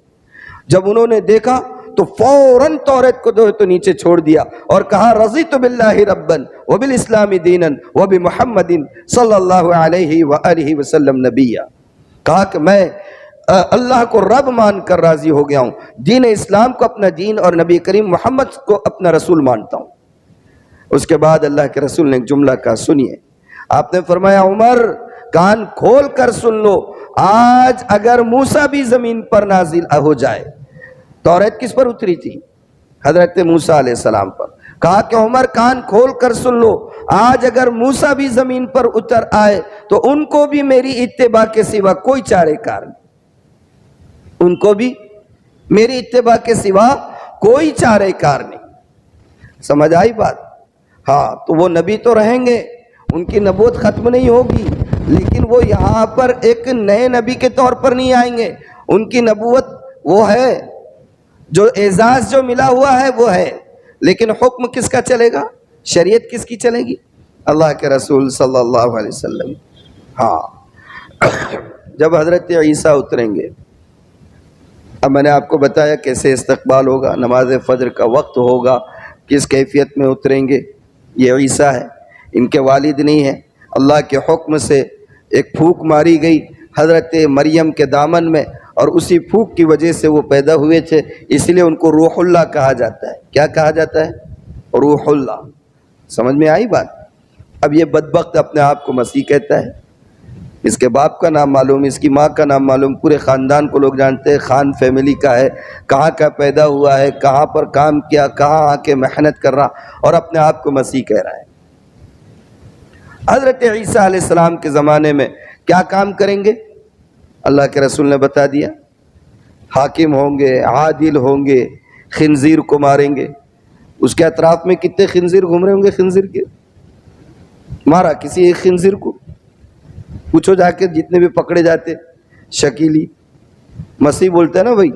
جب انہوں نے دیکھا تو فوراً توریت کو تو نیچے چھوڑ دیا اور کہا رضیت باللہ ربا وبالاسلام دینا وبمحمد صلی اللہ علیہ وآلہ وسلم نبیا، کہا کہ میں اللہ کو رب مان کر راضی ہو گیا ہوں، دین اسلام کو اپنا دین اور نبی کریم محمد کو اپنا رسول مانتا ہوں۔ اس کے بعد اللہ کے رسول نے ایک جملہ کہا، سنیے، آپ نے فرمایا عمر کان کھول کر سن لو، آج اگر موسیٰ بھی زمین پر نازل ہو جائے، توریت کس پر اتری تھی؟ حضرت موسیٰ علیہ السلام پر۔ کہا کہ عمر کان کھول کر سن لو، آج اگر موسیٰ بھی زمین پر اتر آئے تو ان کو بھی میری اتباع کے سوا کوئی چارے کار نہیں، ان کو بھی میری اتباع کے سوا کوئی چارے کار نہیں۔ سمجھ آئی بات؟ ہاں، تو وہ نبی تو رہیں گے، ان کی نبوت ختم نہیں ہوگی، لیکن وہ یہاں پر ایک نئے نبی کے طور پر نہیں آئیں گے۔ ان کی نبوت وہ ہے، جو اعزاز جو ملا ہوا ہے وہ ہے، لیکن حکم کس کا چلے گا؟ شریعت کس کی چلے گی؟ اللہ کے رسول صلی اللہ علیہ وسلم۔ ہاں، جب حضرت عیسیٰ اتریں گے، اب میں نے آپ کو بتایا کیسے استقبال ہوگا، نماز فجر کا وقت ہوگا، کس کیفیت میں اتریں گے۔ یہ عیسیٰ ہے، ان کے والد نہیں ہیں، اللہ کے حکم سے ایک پھونک ماری گئی حضرت مریم کے دامن میں اور اسی پھونک کی وجہ سے وہ پیدا ہوئے تھے، اس لیے ان کو روح اللہ کہا جاتا ہے۔ کیا کہا جاتا ہے؟ روح اللہ۔ سمجھ میں آئی بات؟ اب یہ بدبخت اپنے آپ کو مسیح کہتا ہے، اس کے باپ کا نام معلوم، اس کی ماں کا نام معلوم، پورے خاندان کو لوگ جانتے ہیں، خان فیملی کا ہے، کہاں کا پیدا ہوا ہے، کہاں پر کام کیا، کہاں آ کے محنت کر رہا، اور اپنے آپ کو مسیح کہہ رہا ہے۔ حضرت عیسیٰ علیہ السلام کے زمانے میں کیا کام کریں گے؟ اللہ کے رسول نے بتا دیا، حاکم ہوں گے، عادل ہوں گے، خنزیر کو ماریں گے۔ اس کے اطراف میں کتنے خنزیر گھوم رہے ہوں گے؟ خنزیر کے مارا کسی ایک خنزیر کو، پوچھو جا کے جتنے بھی پکڑے جاتے شکیلی مسیح بولتا ہے نا بھائی،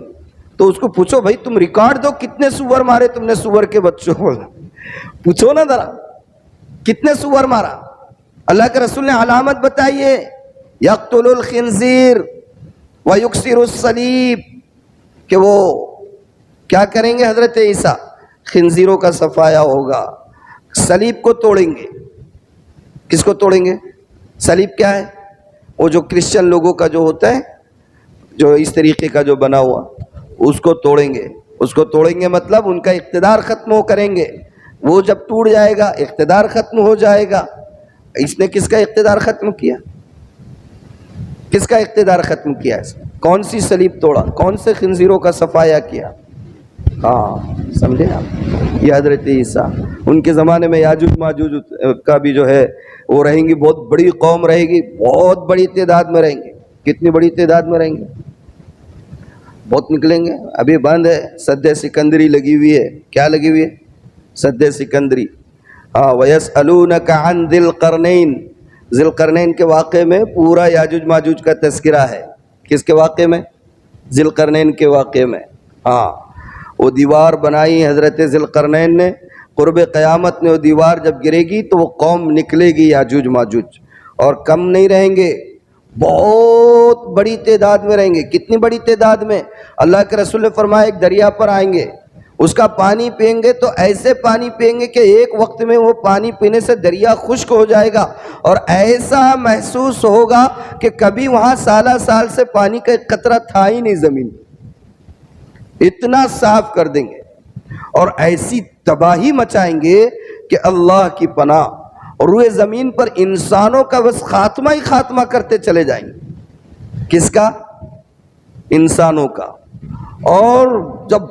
تو اس کو پوچھو بھائی تم ریکارڈ دو کتنے سور مارے تم نے سور کے بچوں کو، پوچھو نا ذرا کتنے سور مارا۔ اللہ کے رسول نے علامت بتائیے، یقتل الخنزیر ویکسر الصلیب، کہ وہ کیا کریں گے حضرت عیسیٰ؟ خنزیروں کا صفایا ہوگا، صلیب کو توڑیں گے۔ کس کو توڑیں گے؟ صلیب کیا ہے؟ وہ جو کرسچن لوگوں کا جو ہوتا ہے، جو اس طریقے کا جو بنا ہوا، اس کو توڑیں گے۔ اس کو توڑیں گے مطلب ان کا اقتدار ختم ہو کریں گے۔ وہ جب ٹوٹ جائے گا اقتدار ختم ہو جائے گا۔ اس نے کس کا اقتدار ختم کیا؟ کس کا اقتدار ختم کیا؟ کون سی صلیب توڑا؟ کون سے خنزیروں کا صفایا کیا؟ ہاں سمجھے آپ؟ یہ حضرت عیسیٰ، ان کے زمانے میں یاجوج ماجوج کا بھی جو ہے وہ رہیں گی، بہت بڑی قوم رہے گی، بہت بڑی تعداد میں رہیں گے۔ کتنی بڑی تعداد میں رہیں گے؟ بہت نکلیں گے۔ ابھی بند ہے، سد سکندری لگی ہوئی ہے۔ کیا لگی ہوئی ہے؟ سد سکندری۔ ہاں، وَيَسْأَلُونَكَ عَنْ ذِي الْقَرْنَيْنِ، ذی القرنین کے واقعے میں پورا یاجوج ماجوج کا تذکرہ ہے۔ کس کے واقعے میں؟ ذی القرنین کے واقعے میں۔ ہاں، وہ دیوار بنائی حضرت ذی القرنین نے، قرب قیامت میں وہ دیوار جب گرے گی تو وہ قوم نکلے گی یاجوج ماجوج، اور کم نہیں رہیں گے، بہت بڑی تعداد میں رہیں گے۔ کتنی بڑی تعداد میں؟ اللہ کے رسول نے فرمایا ایک دریا پر آئیں گے، اس کا پانی پئیں گے تو ایسے پانی پئیں گے کہ ایک وقت میں وہ پانی پینے سے دریا خشک ہو جائے گا، اور ایسا محسوس ہوگا کہ کبھی وہاں سالہ سال سے پانی کا ایک قطرہ تھا ہی نہیں زمین، اتنا صاف کر دیں گے، اور ایسی تباہی مچائیں گے کہ اللہ کی پناہ، اور روئے زمین پر انسانوں کا بس خاتمہ ہی خاتمہ کرتے چلے جائیں گے۔ کس کا؟ انسانوں کا۔ اور جب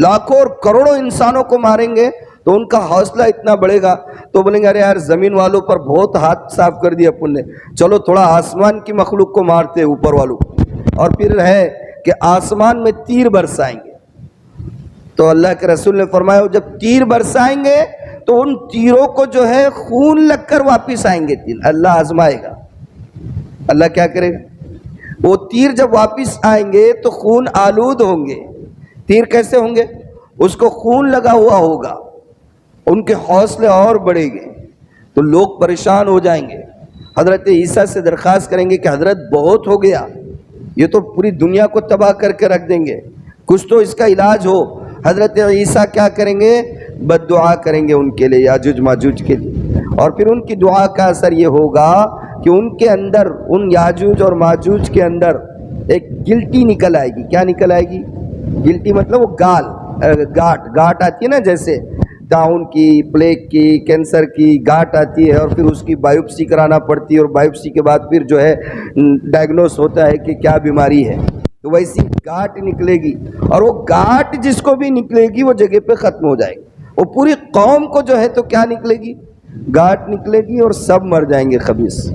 لاکھوں اور کروڑوں انسانوں کو ماریں گے تو ان کا حوصلہ اتنا بڑھے گا تو بولیں گے ارے یار زمین والوں پر بہت ہاتھ صاف کر دیا اپن نے، چلو تھوڑا آسمان کی مخلوق کو مارتے اوپر والوں کو۔ اور پھر ہے کہ آسمان میں تیر برسائیں گے، تو اللہ کے رسول نے فرمایا جب تیر برسائیں گے تو ان تیروں کو جو ہے خون لگ کر واپس آئیں گے تیر، اللہ آزمائے گا۔ اللہ کیا کرے گا؟ وہ تیر جب واپس آئیں گے تو خون آلود ہوں گے۔ تیر کیسے ہوں گے؟ اس کو خون لگا ہوا ہوگا، ان کے حوصلے اور بڑھیں گے، تو لوگ پریشان ہو جائیں گے، حضرت عیسیٰ سے درخواست کریں گے کہ حضرت بہت ہو گیا، یہ تو پوری دنیا کو تباہ کر کے رکھ دیں گے، کچھ تو اس کا علاج ہو۔ حضرت عیسیٰ کیا کریں گے؟ بد دعا کریں گے ان کے لیے، یاجوج ماجوج کے لیے، اور پھر ان کی دعا کا اثر یہ ہوگا کہ ان کے اندر، ان یاجوج اور ماجوج کے اندر ایک گلٹی نکل آئے گی۔ کیا نکل آئے گی؟ گلٹی مطلب وہ گاٹ آتی ہے نا، جیسے ڈاؤن کی، پلیگ کی، کینسر کی گاٹ آتی ہے، اور پھر اس کی بایوپسی کرانا پڑتی ہے، اور بایوپسی کے بعد پھر جو ہے ڈائگنوس ہوتا ہے کہ کیا بیماری ہے، تو ویسی گاٹ نکلے گی، اور وہ گاٹ جس کو بھی نکلے گی وہ جگہ پہ ختم ہو جائے گی۔ وہ پوری قوم کو جو ہے تو کیا نکلے گی؟ گاٹ نکلے گی، اور سب مر جائیں گے خبیث۔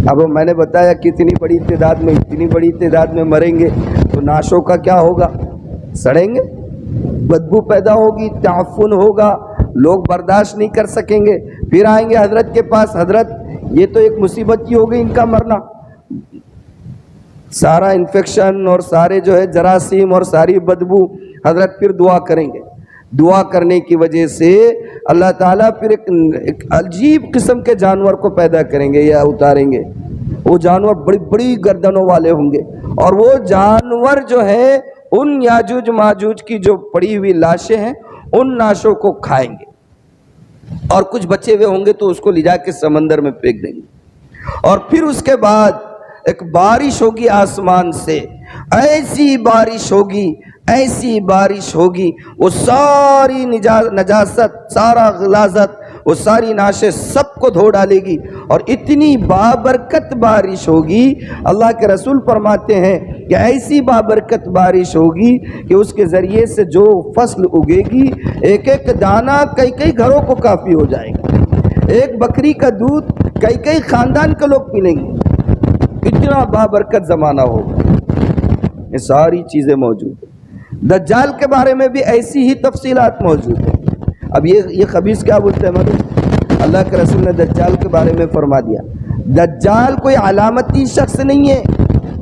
اب میں نے بتایا کتنی بڑی تعداد میں، اتنی بڑی تعداد میں مریں گے تو ناشوں کا کیا ہوگا؟ سڑیں گے، بدبو پیدا ہوگی، تعفن ہوگا، لوگ برداشت نہیں کر سکیں گے، پھر آئیں گے حضرت کے پاس، حضرت یہ تو ایک مصیبت کی ہو گئی ان کا مرنا، سارا انفیکشن اور سارے جو ہے جراثیم اور ساری بدبو۔ حضرت پھر دعا کریں گے، دعا کرنے کی وجہ سے اللہ تعالیٰ پھر ایک عجیب قسم کے جانور کو پیدا کریں گے یا اتاریں گے۔ وہ جانور بڑی بڑی گردنوں والے ہوں گے، اور وہ جانور جو ہے ان یاجوج ماجوج کی جو پڑی ہوئی لاشیں ہیں ان لاشوں کو کھائیں گے، اور کچھ بچے ہوئے ہوں گے تو اس کو لے جا کے سمندر میں پھینک دیں گے۔ اور پھر اس کے بعد ایک بارش ہوگی آسمان سے، ایسی بارش ہوگی، ایسی بارش ہوگی، وہ ساری نجاست، سارا غلاظت، وہ ساری ناشے سب کو دھو ڈالے گی، اور اتنی بابرکت بارش ہوگی۔ اللہ کے رسول فرماتے ہیں کہ ایسی بابرکت بارش ہوگی کہ اس کے ذریعے سے جو فصل اگے گی، ایک ایک دانہ کئی کئی گھروں کو کافی ہو جائے گا، ایک بکری کا دودھ کئی کئی خاندان کے لوگ پی لیں گے، اتنا بابرکت زمانہ ہوگا۔ یہ ساری چیزیں موجود ہیں۔ دجال کے بارے میں بھی ایسی ہی تفصیلات موجود ہیں۔ اب یہ خبیث کیا بولتے ہیں معلوم؟ اللہ کے رسول نے دجال کے بارے میں فرما دیا، دجال کوئی علامتی شخص نہیں ہے،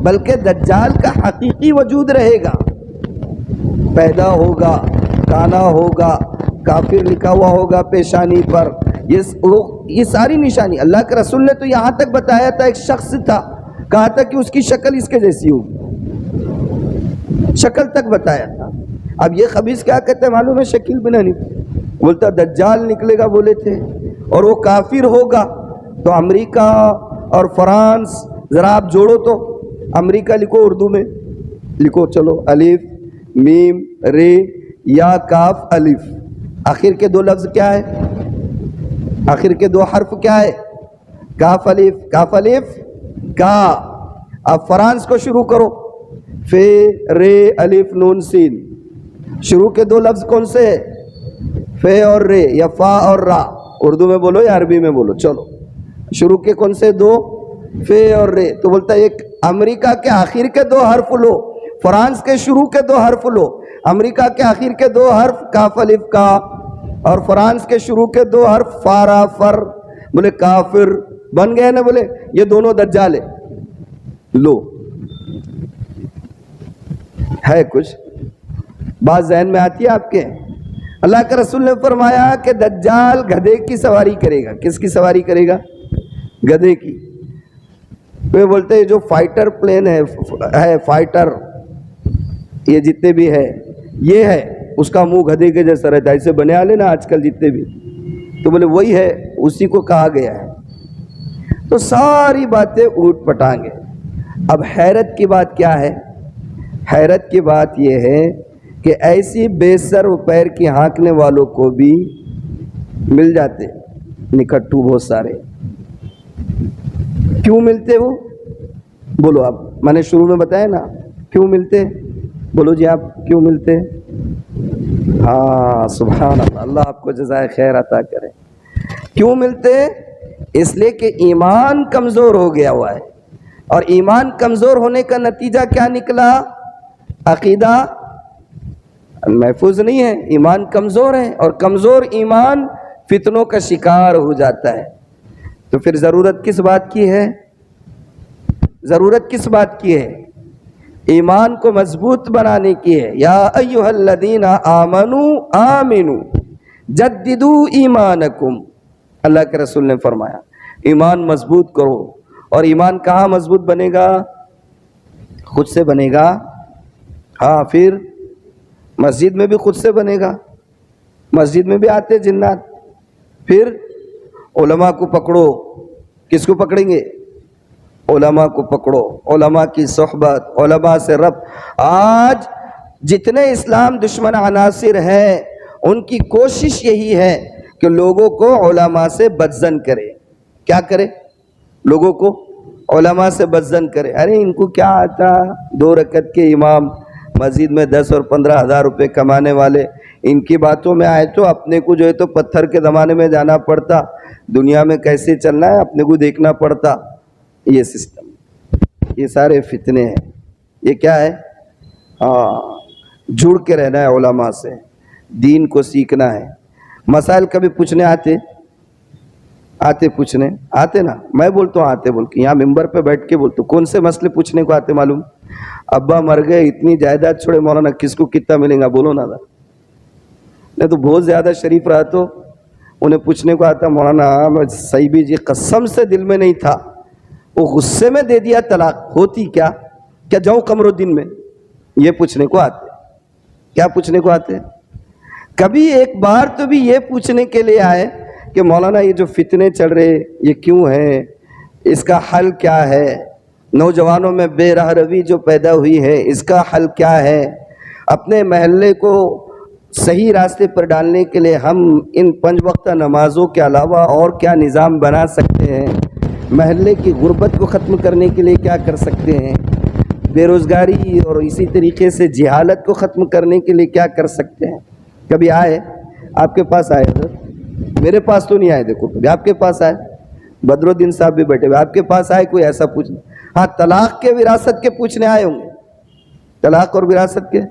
بلکہ دجال کا حقیقی وجود رہے گا، پیدا ہوگا، کانا ہوگا، کافر لکھا ہوا ہوگا پیشانی پر، یہ ساری نشانی۔ اللہ کے رسول نے تو یہاں تک بتایا تھا، ایک شخص تھا، کہا تھا کہ اس کی شکل اس کے جیسی ہوگی، شکل تک بتایا تھا۔ اب یہ خبیث کیا کہتے ہیں معلوم ہے؟ شکل بنا نہیں، بولتا دجال نکلے گا بولے تھے، اور وہ کافر ہوگا۔ تو امریکہ اور فرانس ذرا آپ جوڑو تو، امریکہ لکھو اردو میں، لکھو چلو، الف میم رے یا کاف الف، آخر کے دو لفظ کیا ہے؟ آخر کے دو حرف کیا ہے؟ کاف الف، کاف الف کا۔ اب فرانس کو شروع کرو، فے رے الف نون سین، شروع کے دو لفظ کون سے ہے؟ فے اور رے، یا فا اور را، اردو میں بولو یا عربی میں بولو، چلو شروع کے کون سے دو؟ فے اور رے۔ تو بولتا ہے ایک امریکہ کے آخر کے دو حرف لو، فرانس کے شروع کے دو حرف لو، امریکہ کے آخر کے دو حرف کاف الف کا، اور فرانس کے شروع کے دو حرف فارا فر، بولے کافر بن گئے نا، بولے یہ دونوں دجال ہے۔ لو ہے کچھ بات ذہن میں آتی ہے آپ کے؟ اللہ کے رسول نے فرمایا کہ دجال گدھے کی سواری کرے گا۔ کس کی سواری کرے گا؟ گدھے کی۔ وہ بولتے ہیں جو فائٹر پلین ہے فائٹر، یہ جتنے بھی ہے، یہ ہے، اس کا منہ گدھے کے جیسا رہتا ہے، ایسے بنے والے نا آج کل جتنے بھی، تو بولے وہی ہے، اسی کو کہا گیا ہے۔ تو ساری باتیں اوٹ پٹانگ ہیں۔ اب حیرت کی بات کیا ہے؟ حیرت کی بات یہ ہے کہ ایسی بے سر و پیر کی ہانکنے والوں کو بھی مل جاتے نکٹو بہت سارے۔ کیوں ملتے وہ؟ بولو آپ، میں نے شروع میں بتایا نا کیوں ملتے، بولو جی آپ کیوں ملتے؟ ہاں سبحان اللہ، اللہ آپ کو جزائے خیر عطا کرے۔ کیوں ملتے؟ اس لیے کہ ایمان کمزور ہو گیا ہوا ہے، اور ایمان کمزور ہونے کا نتیجہ کیا نکلا؟ عقیدہ محفوظ نہیں ہے، ایمان کمزور ہے، اور کمزور ایمان فتنوں کا شکار ہو جاتا ہے۔ تو پھر ضرورت کس بات کی ہے؟ ضرورت کس بات کی ہے؟ ایمان کو مضبوط بنانے کی ہے۔ یا ایھا الذین آمنوا آمنوا جددوا ایمانکم، اللہ کے رسول نے فرمایا ایمان مضبوط کرو۔ اور ایمان کہاں مضبوط بنے گا؟ خود سے بنے گا، ہاں پھر مسجد میں بھی خود سے بنے گا، مسجد میں بھی آتے جنات۔ پھر علماء کو پکڑو، کس کو پکڑیں گے؟ علماء کو پکڑو، علماء کی صحبت، علماء سے ربط۔ آج جتنے اسلام دشمن عناصر ہیں ان کی کوشش یہی ہے کہ لوگوں کو علماء سے بدظن کرے۔ کیا کرے؟ لوگوں کو علماء سے بدظن کرے۔ ارے ان کو کیا آتا، 2 رکعت کے امام، مسجد میں 10 اور 15 ہزار روپے کمانے والے، ان کی باتوں میں آئے تو اپنے کو جو ہے تو پتھر کے زمانے میں جانا پڑتا، دنیا میں کیسے چلنا ہے اپنے کو دیکھنا پڑتا۔ یہ سسٹم، یہ سارے فتنے ہیں۔ یہ کیا ہے؟ جڑ کے رہنا ہے علماء سے، دین کو سیکھنا ہے۔ مسائل کبھی پوچھنے آتے پوچھنے آتے نا، میں بولتا ہوں آتے بول کے، یہاں ممبر پہ بیٹھ کے بولتا ہوں۔ کون سے مسئلے پوچھنے کو آتے معلوم؟ ابا مر گئے، اتنی جائیداد چھوڑے، مولانا کس کو کتنا ملے گا بولو نا۔ نہیں تو بہت زیادہ شریف رہا تو انہیں پوچھنے کو آتا، مولانا صحیح جی قسم سے دل میں نہیں تھا، وہ غصے میں دے دیا طلاق، ہوتی کیا جاؤں قمر الدین میں؟ یہ پوچھنے کو آتے۔ کیا پوچھنے کو آتے؟ کبھی ایک بار تو بھی یہ پوچھنے کے لیے آئے کہ مولانا یہ جو فتنے چل رہے یہ کیوں ہیں؟ اس کا حل کیا ہے؟ نوجوانوں میں بے راہ روی جو پیدا ہوئی ہے، اس کا حل کیا ہے؟ اپنے محلے کو صحیح راستے پر ڈالنے کے لیے ہم ان 5 وقتہ نمازوں کے علاوہ اور کیا نظام بنا سکتے ہیں؟ محلے کی غربت کو ختم کرنے کے لیے کیا کر سکتے ہیں؟ بے روزگاری اور اسی طریقے سے جہالت کو ختم کرنے کے لیے کیا کر سکتے ہیں؟ کبھی آئے آپ کے پاس آئے حضرت؟ میرے پاس تو نہیں آئے، دیکھو کبھی آپ کے پاس آئے، بدر الدین صاحب بھی بیٹھے ہوئے، آپ کے پاس آئے کوئی ایسا پوچھنے؟ ہاں، طلاق کے وراثت کے پوچھنے آئے ہوں گے، طلاق اور وراثت کے،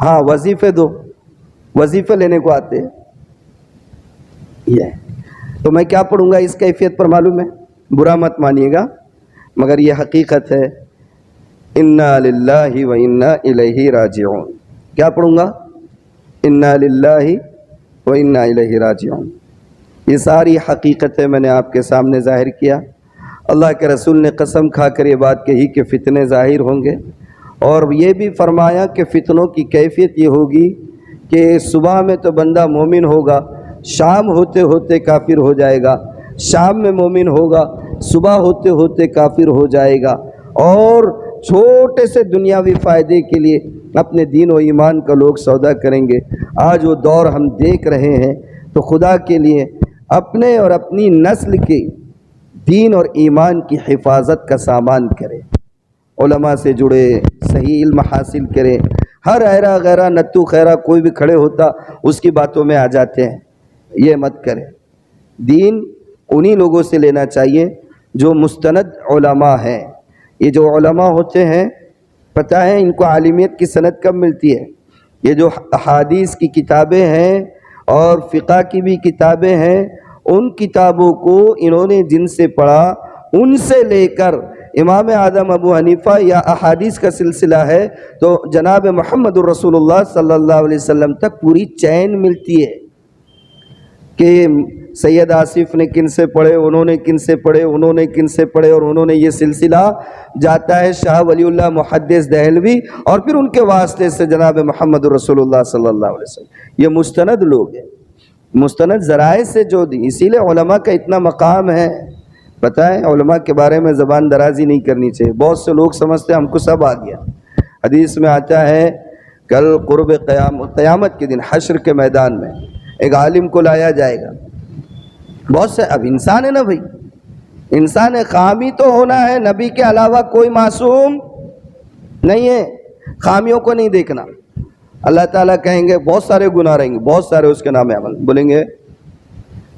ہاں وظیفے دو، وظیفے لینے کو آتے ہیں یہ۔ تو میں کیا پڑھوں گا اس کیفیت پر معلوم ہے؟ برا مت مانیے گا، مگر یہ حقیقت ہے۔ انا للہ و انا الیہ راجعون، کیا پڑھوں گا؟ انا للہ و انا الیہ راجعون۔ یہ ساری حقیقتیں میں نے آپ کے سامنے ظاہر کیا۔ اللہ کے رسول نے قسم کھا کر یہ بات کہی کہ فتنے ظاہر ہوں گے، اور یہ بھی فرمایا کہ فتنوں کی کیفیت یہ ہوگی کہ صبح میں تو بندہ مومن ہوگا، شام ہوتے ہوتے کافر ہو جائے گا، شام میں مومن ہوگا، صبح ہوتے ہوتے کافر ہو جائے گا، اور چھوٹے سے دنیاوی فائدے کے لیے اپنے دین و ایمان کا لوگ سودا کریں گے۔ آج وہ دور ہم دیکھ رہے ہیں، تو خدا کے لیے اپنے اور اپنی نسل کے دین اور ایمان کی حفاظت کا سامان کرے، علماء سے جڑے، صحیح علم حاصل کرے۔ ہر ایرا غیرہ نتو خیرہ کوئی بھی کھڑے ہوتا اس کی باتوں میں آ جاتے ہیں، یہ مت کرے۔ دین انہی لوگوں سے لینا چاہیے جو مستند علماء ہیں۔ یہ جو علماء ہوتے ہیں، پتہ ہے ان کو عالمیت کی سند کب ملتی ہے؟ یہ جو احادیث کی کتابیں ہیں اور فقہ کی بھی کتابیں ہیں، ان کتابوں کو انہوں نے جن سے پڑھا، ان سے لے کر امام اعظم ابو حنیفہ یا احادیث کا سلسلہ ہے تو جناب محمد الرسول اللہ صلی اللہ علیہ وسلم تک پوری چین ملتی ہے کہ سید آصف نے کن سے پڑھے، انہوں نے کن سے پڑھے، انہوں نے کن سے پڑھے، اور انہوں نے یہ سلسلہ جاتا ہے شاہ ولی اللہ محدث دہلوی، اور پھر ان کے واسطے سے جناب محمد الرسول اللہ صلی اللہ علیہ وسلم۔ یہ مستند لوگ ہیں، مستند ذرائع سے جو دی، اسی لیے علماء کا اتنا مقام ہے۔ پتہ ہے علماء کے بارے میں زبان درازی نہیں کرنی چاہیے۔ بہت سے لوگ سمجھتے ہیں ہم کو سب آ گیا۔ حدیث میں آتا ہے کل قرب قیامت کے دن حشر کے میدان میں ایک عالم کو لایا جائے گا۔ بہت سے، اب انسان ہے نا بھائی، انسان ہے، خامی تو ہونا ہے، نبی کے علاوہ کوئی معصوم نہیں ہے، خامیوں کو نہیں دیکھنا۔ اللہ تعالیٰ کہیں گے بہت سارے گناہ رہیں گے، بہت سارے اس کے نام عمل، بولیں گے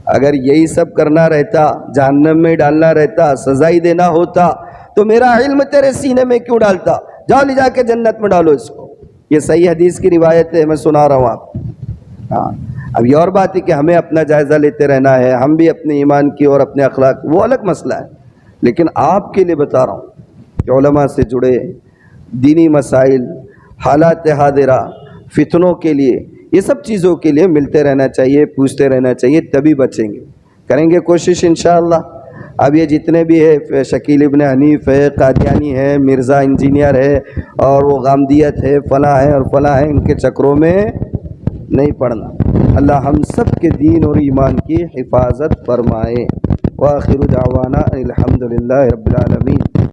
اگر یہی سب کرنا رہتا، جہنم میں ڈالنا رہتا، سزا ہی دینا ہوتا تو میرا علم تیرے سینے میں کیوں ڈالتا؟ جاؤ لے جا کے جنت میں ڈالو اس کو۔ یہ صحیح حدیث کی روایت ہے، میں سنا رہا ہوں آپ کو۔ ہاں، اب یہ اور بات ہے کہ ہمیں اپنا جائزہ لیتے رہنا ہے، ہم بھی اپنے ایمان کی اور اپنے اخلاق، وہ الگ مسئلہ ہے، لیکن آپ کے لیے بتا رہا ہوں کہ علماء سے جڑے، دینی مسائل، حالات حاضرہ، فتنوں کے لیے، یہ سب چیزوں کے لیے ملتے رہنا چاہیے، پوچھتے رہنا چاہیے، تبھی بچیں گے۔ کریں گے کوشش انشاءاللہ۔ اب یہ جتنے بھی ہے، شکیل ابن حنیف ہے، قادیانی ہے، مرزا انجینئر ہے، اور وہ غامدیت ہے، فلاں ہے اور فلاں ہے، ان کے چکروں میں نہیں پڑنا۔ اللہ ہم سب کے دین اور ایمان کی حفاظت فرمائے۔ وآخر دعوانا الحمدللہ رب العالمین۔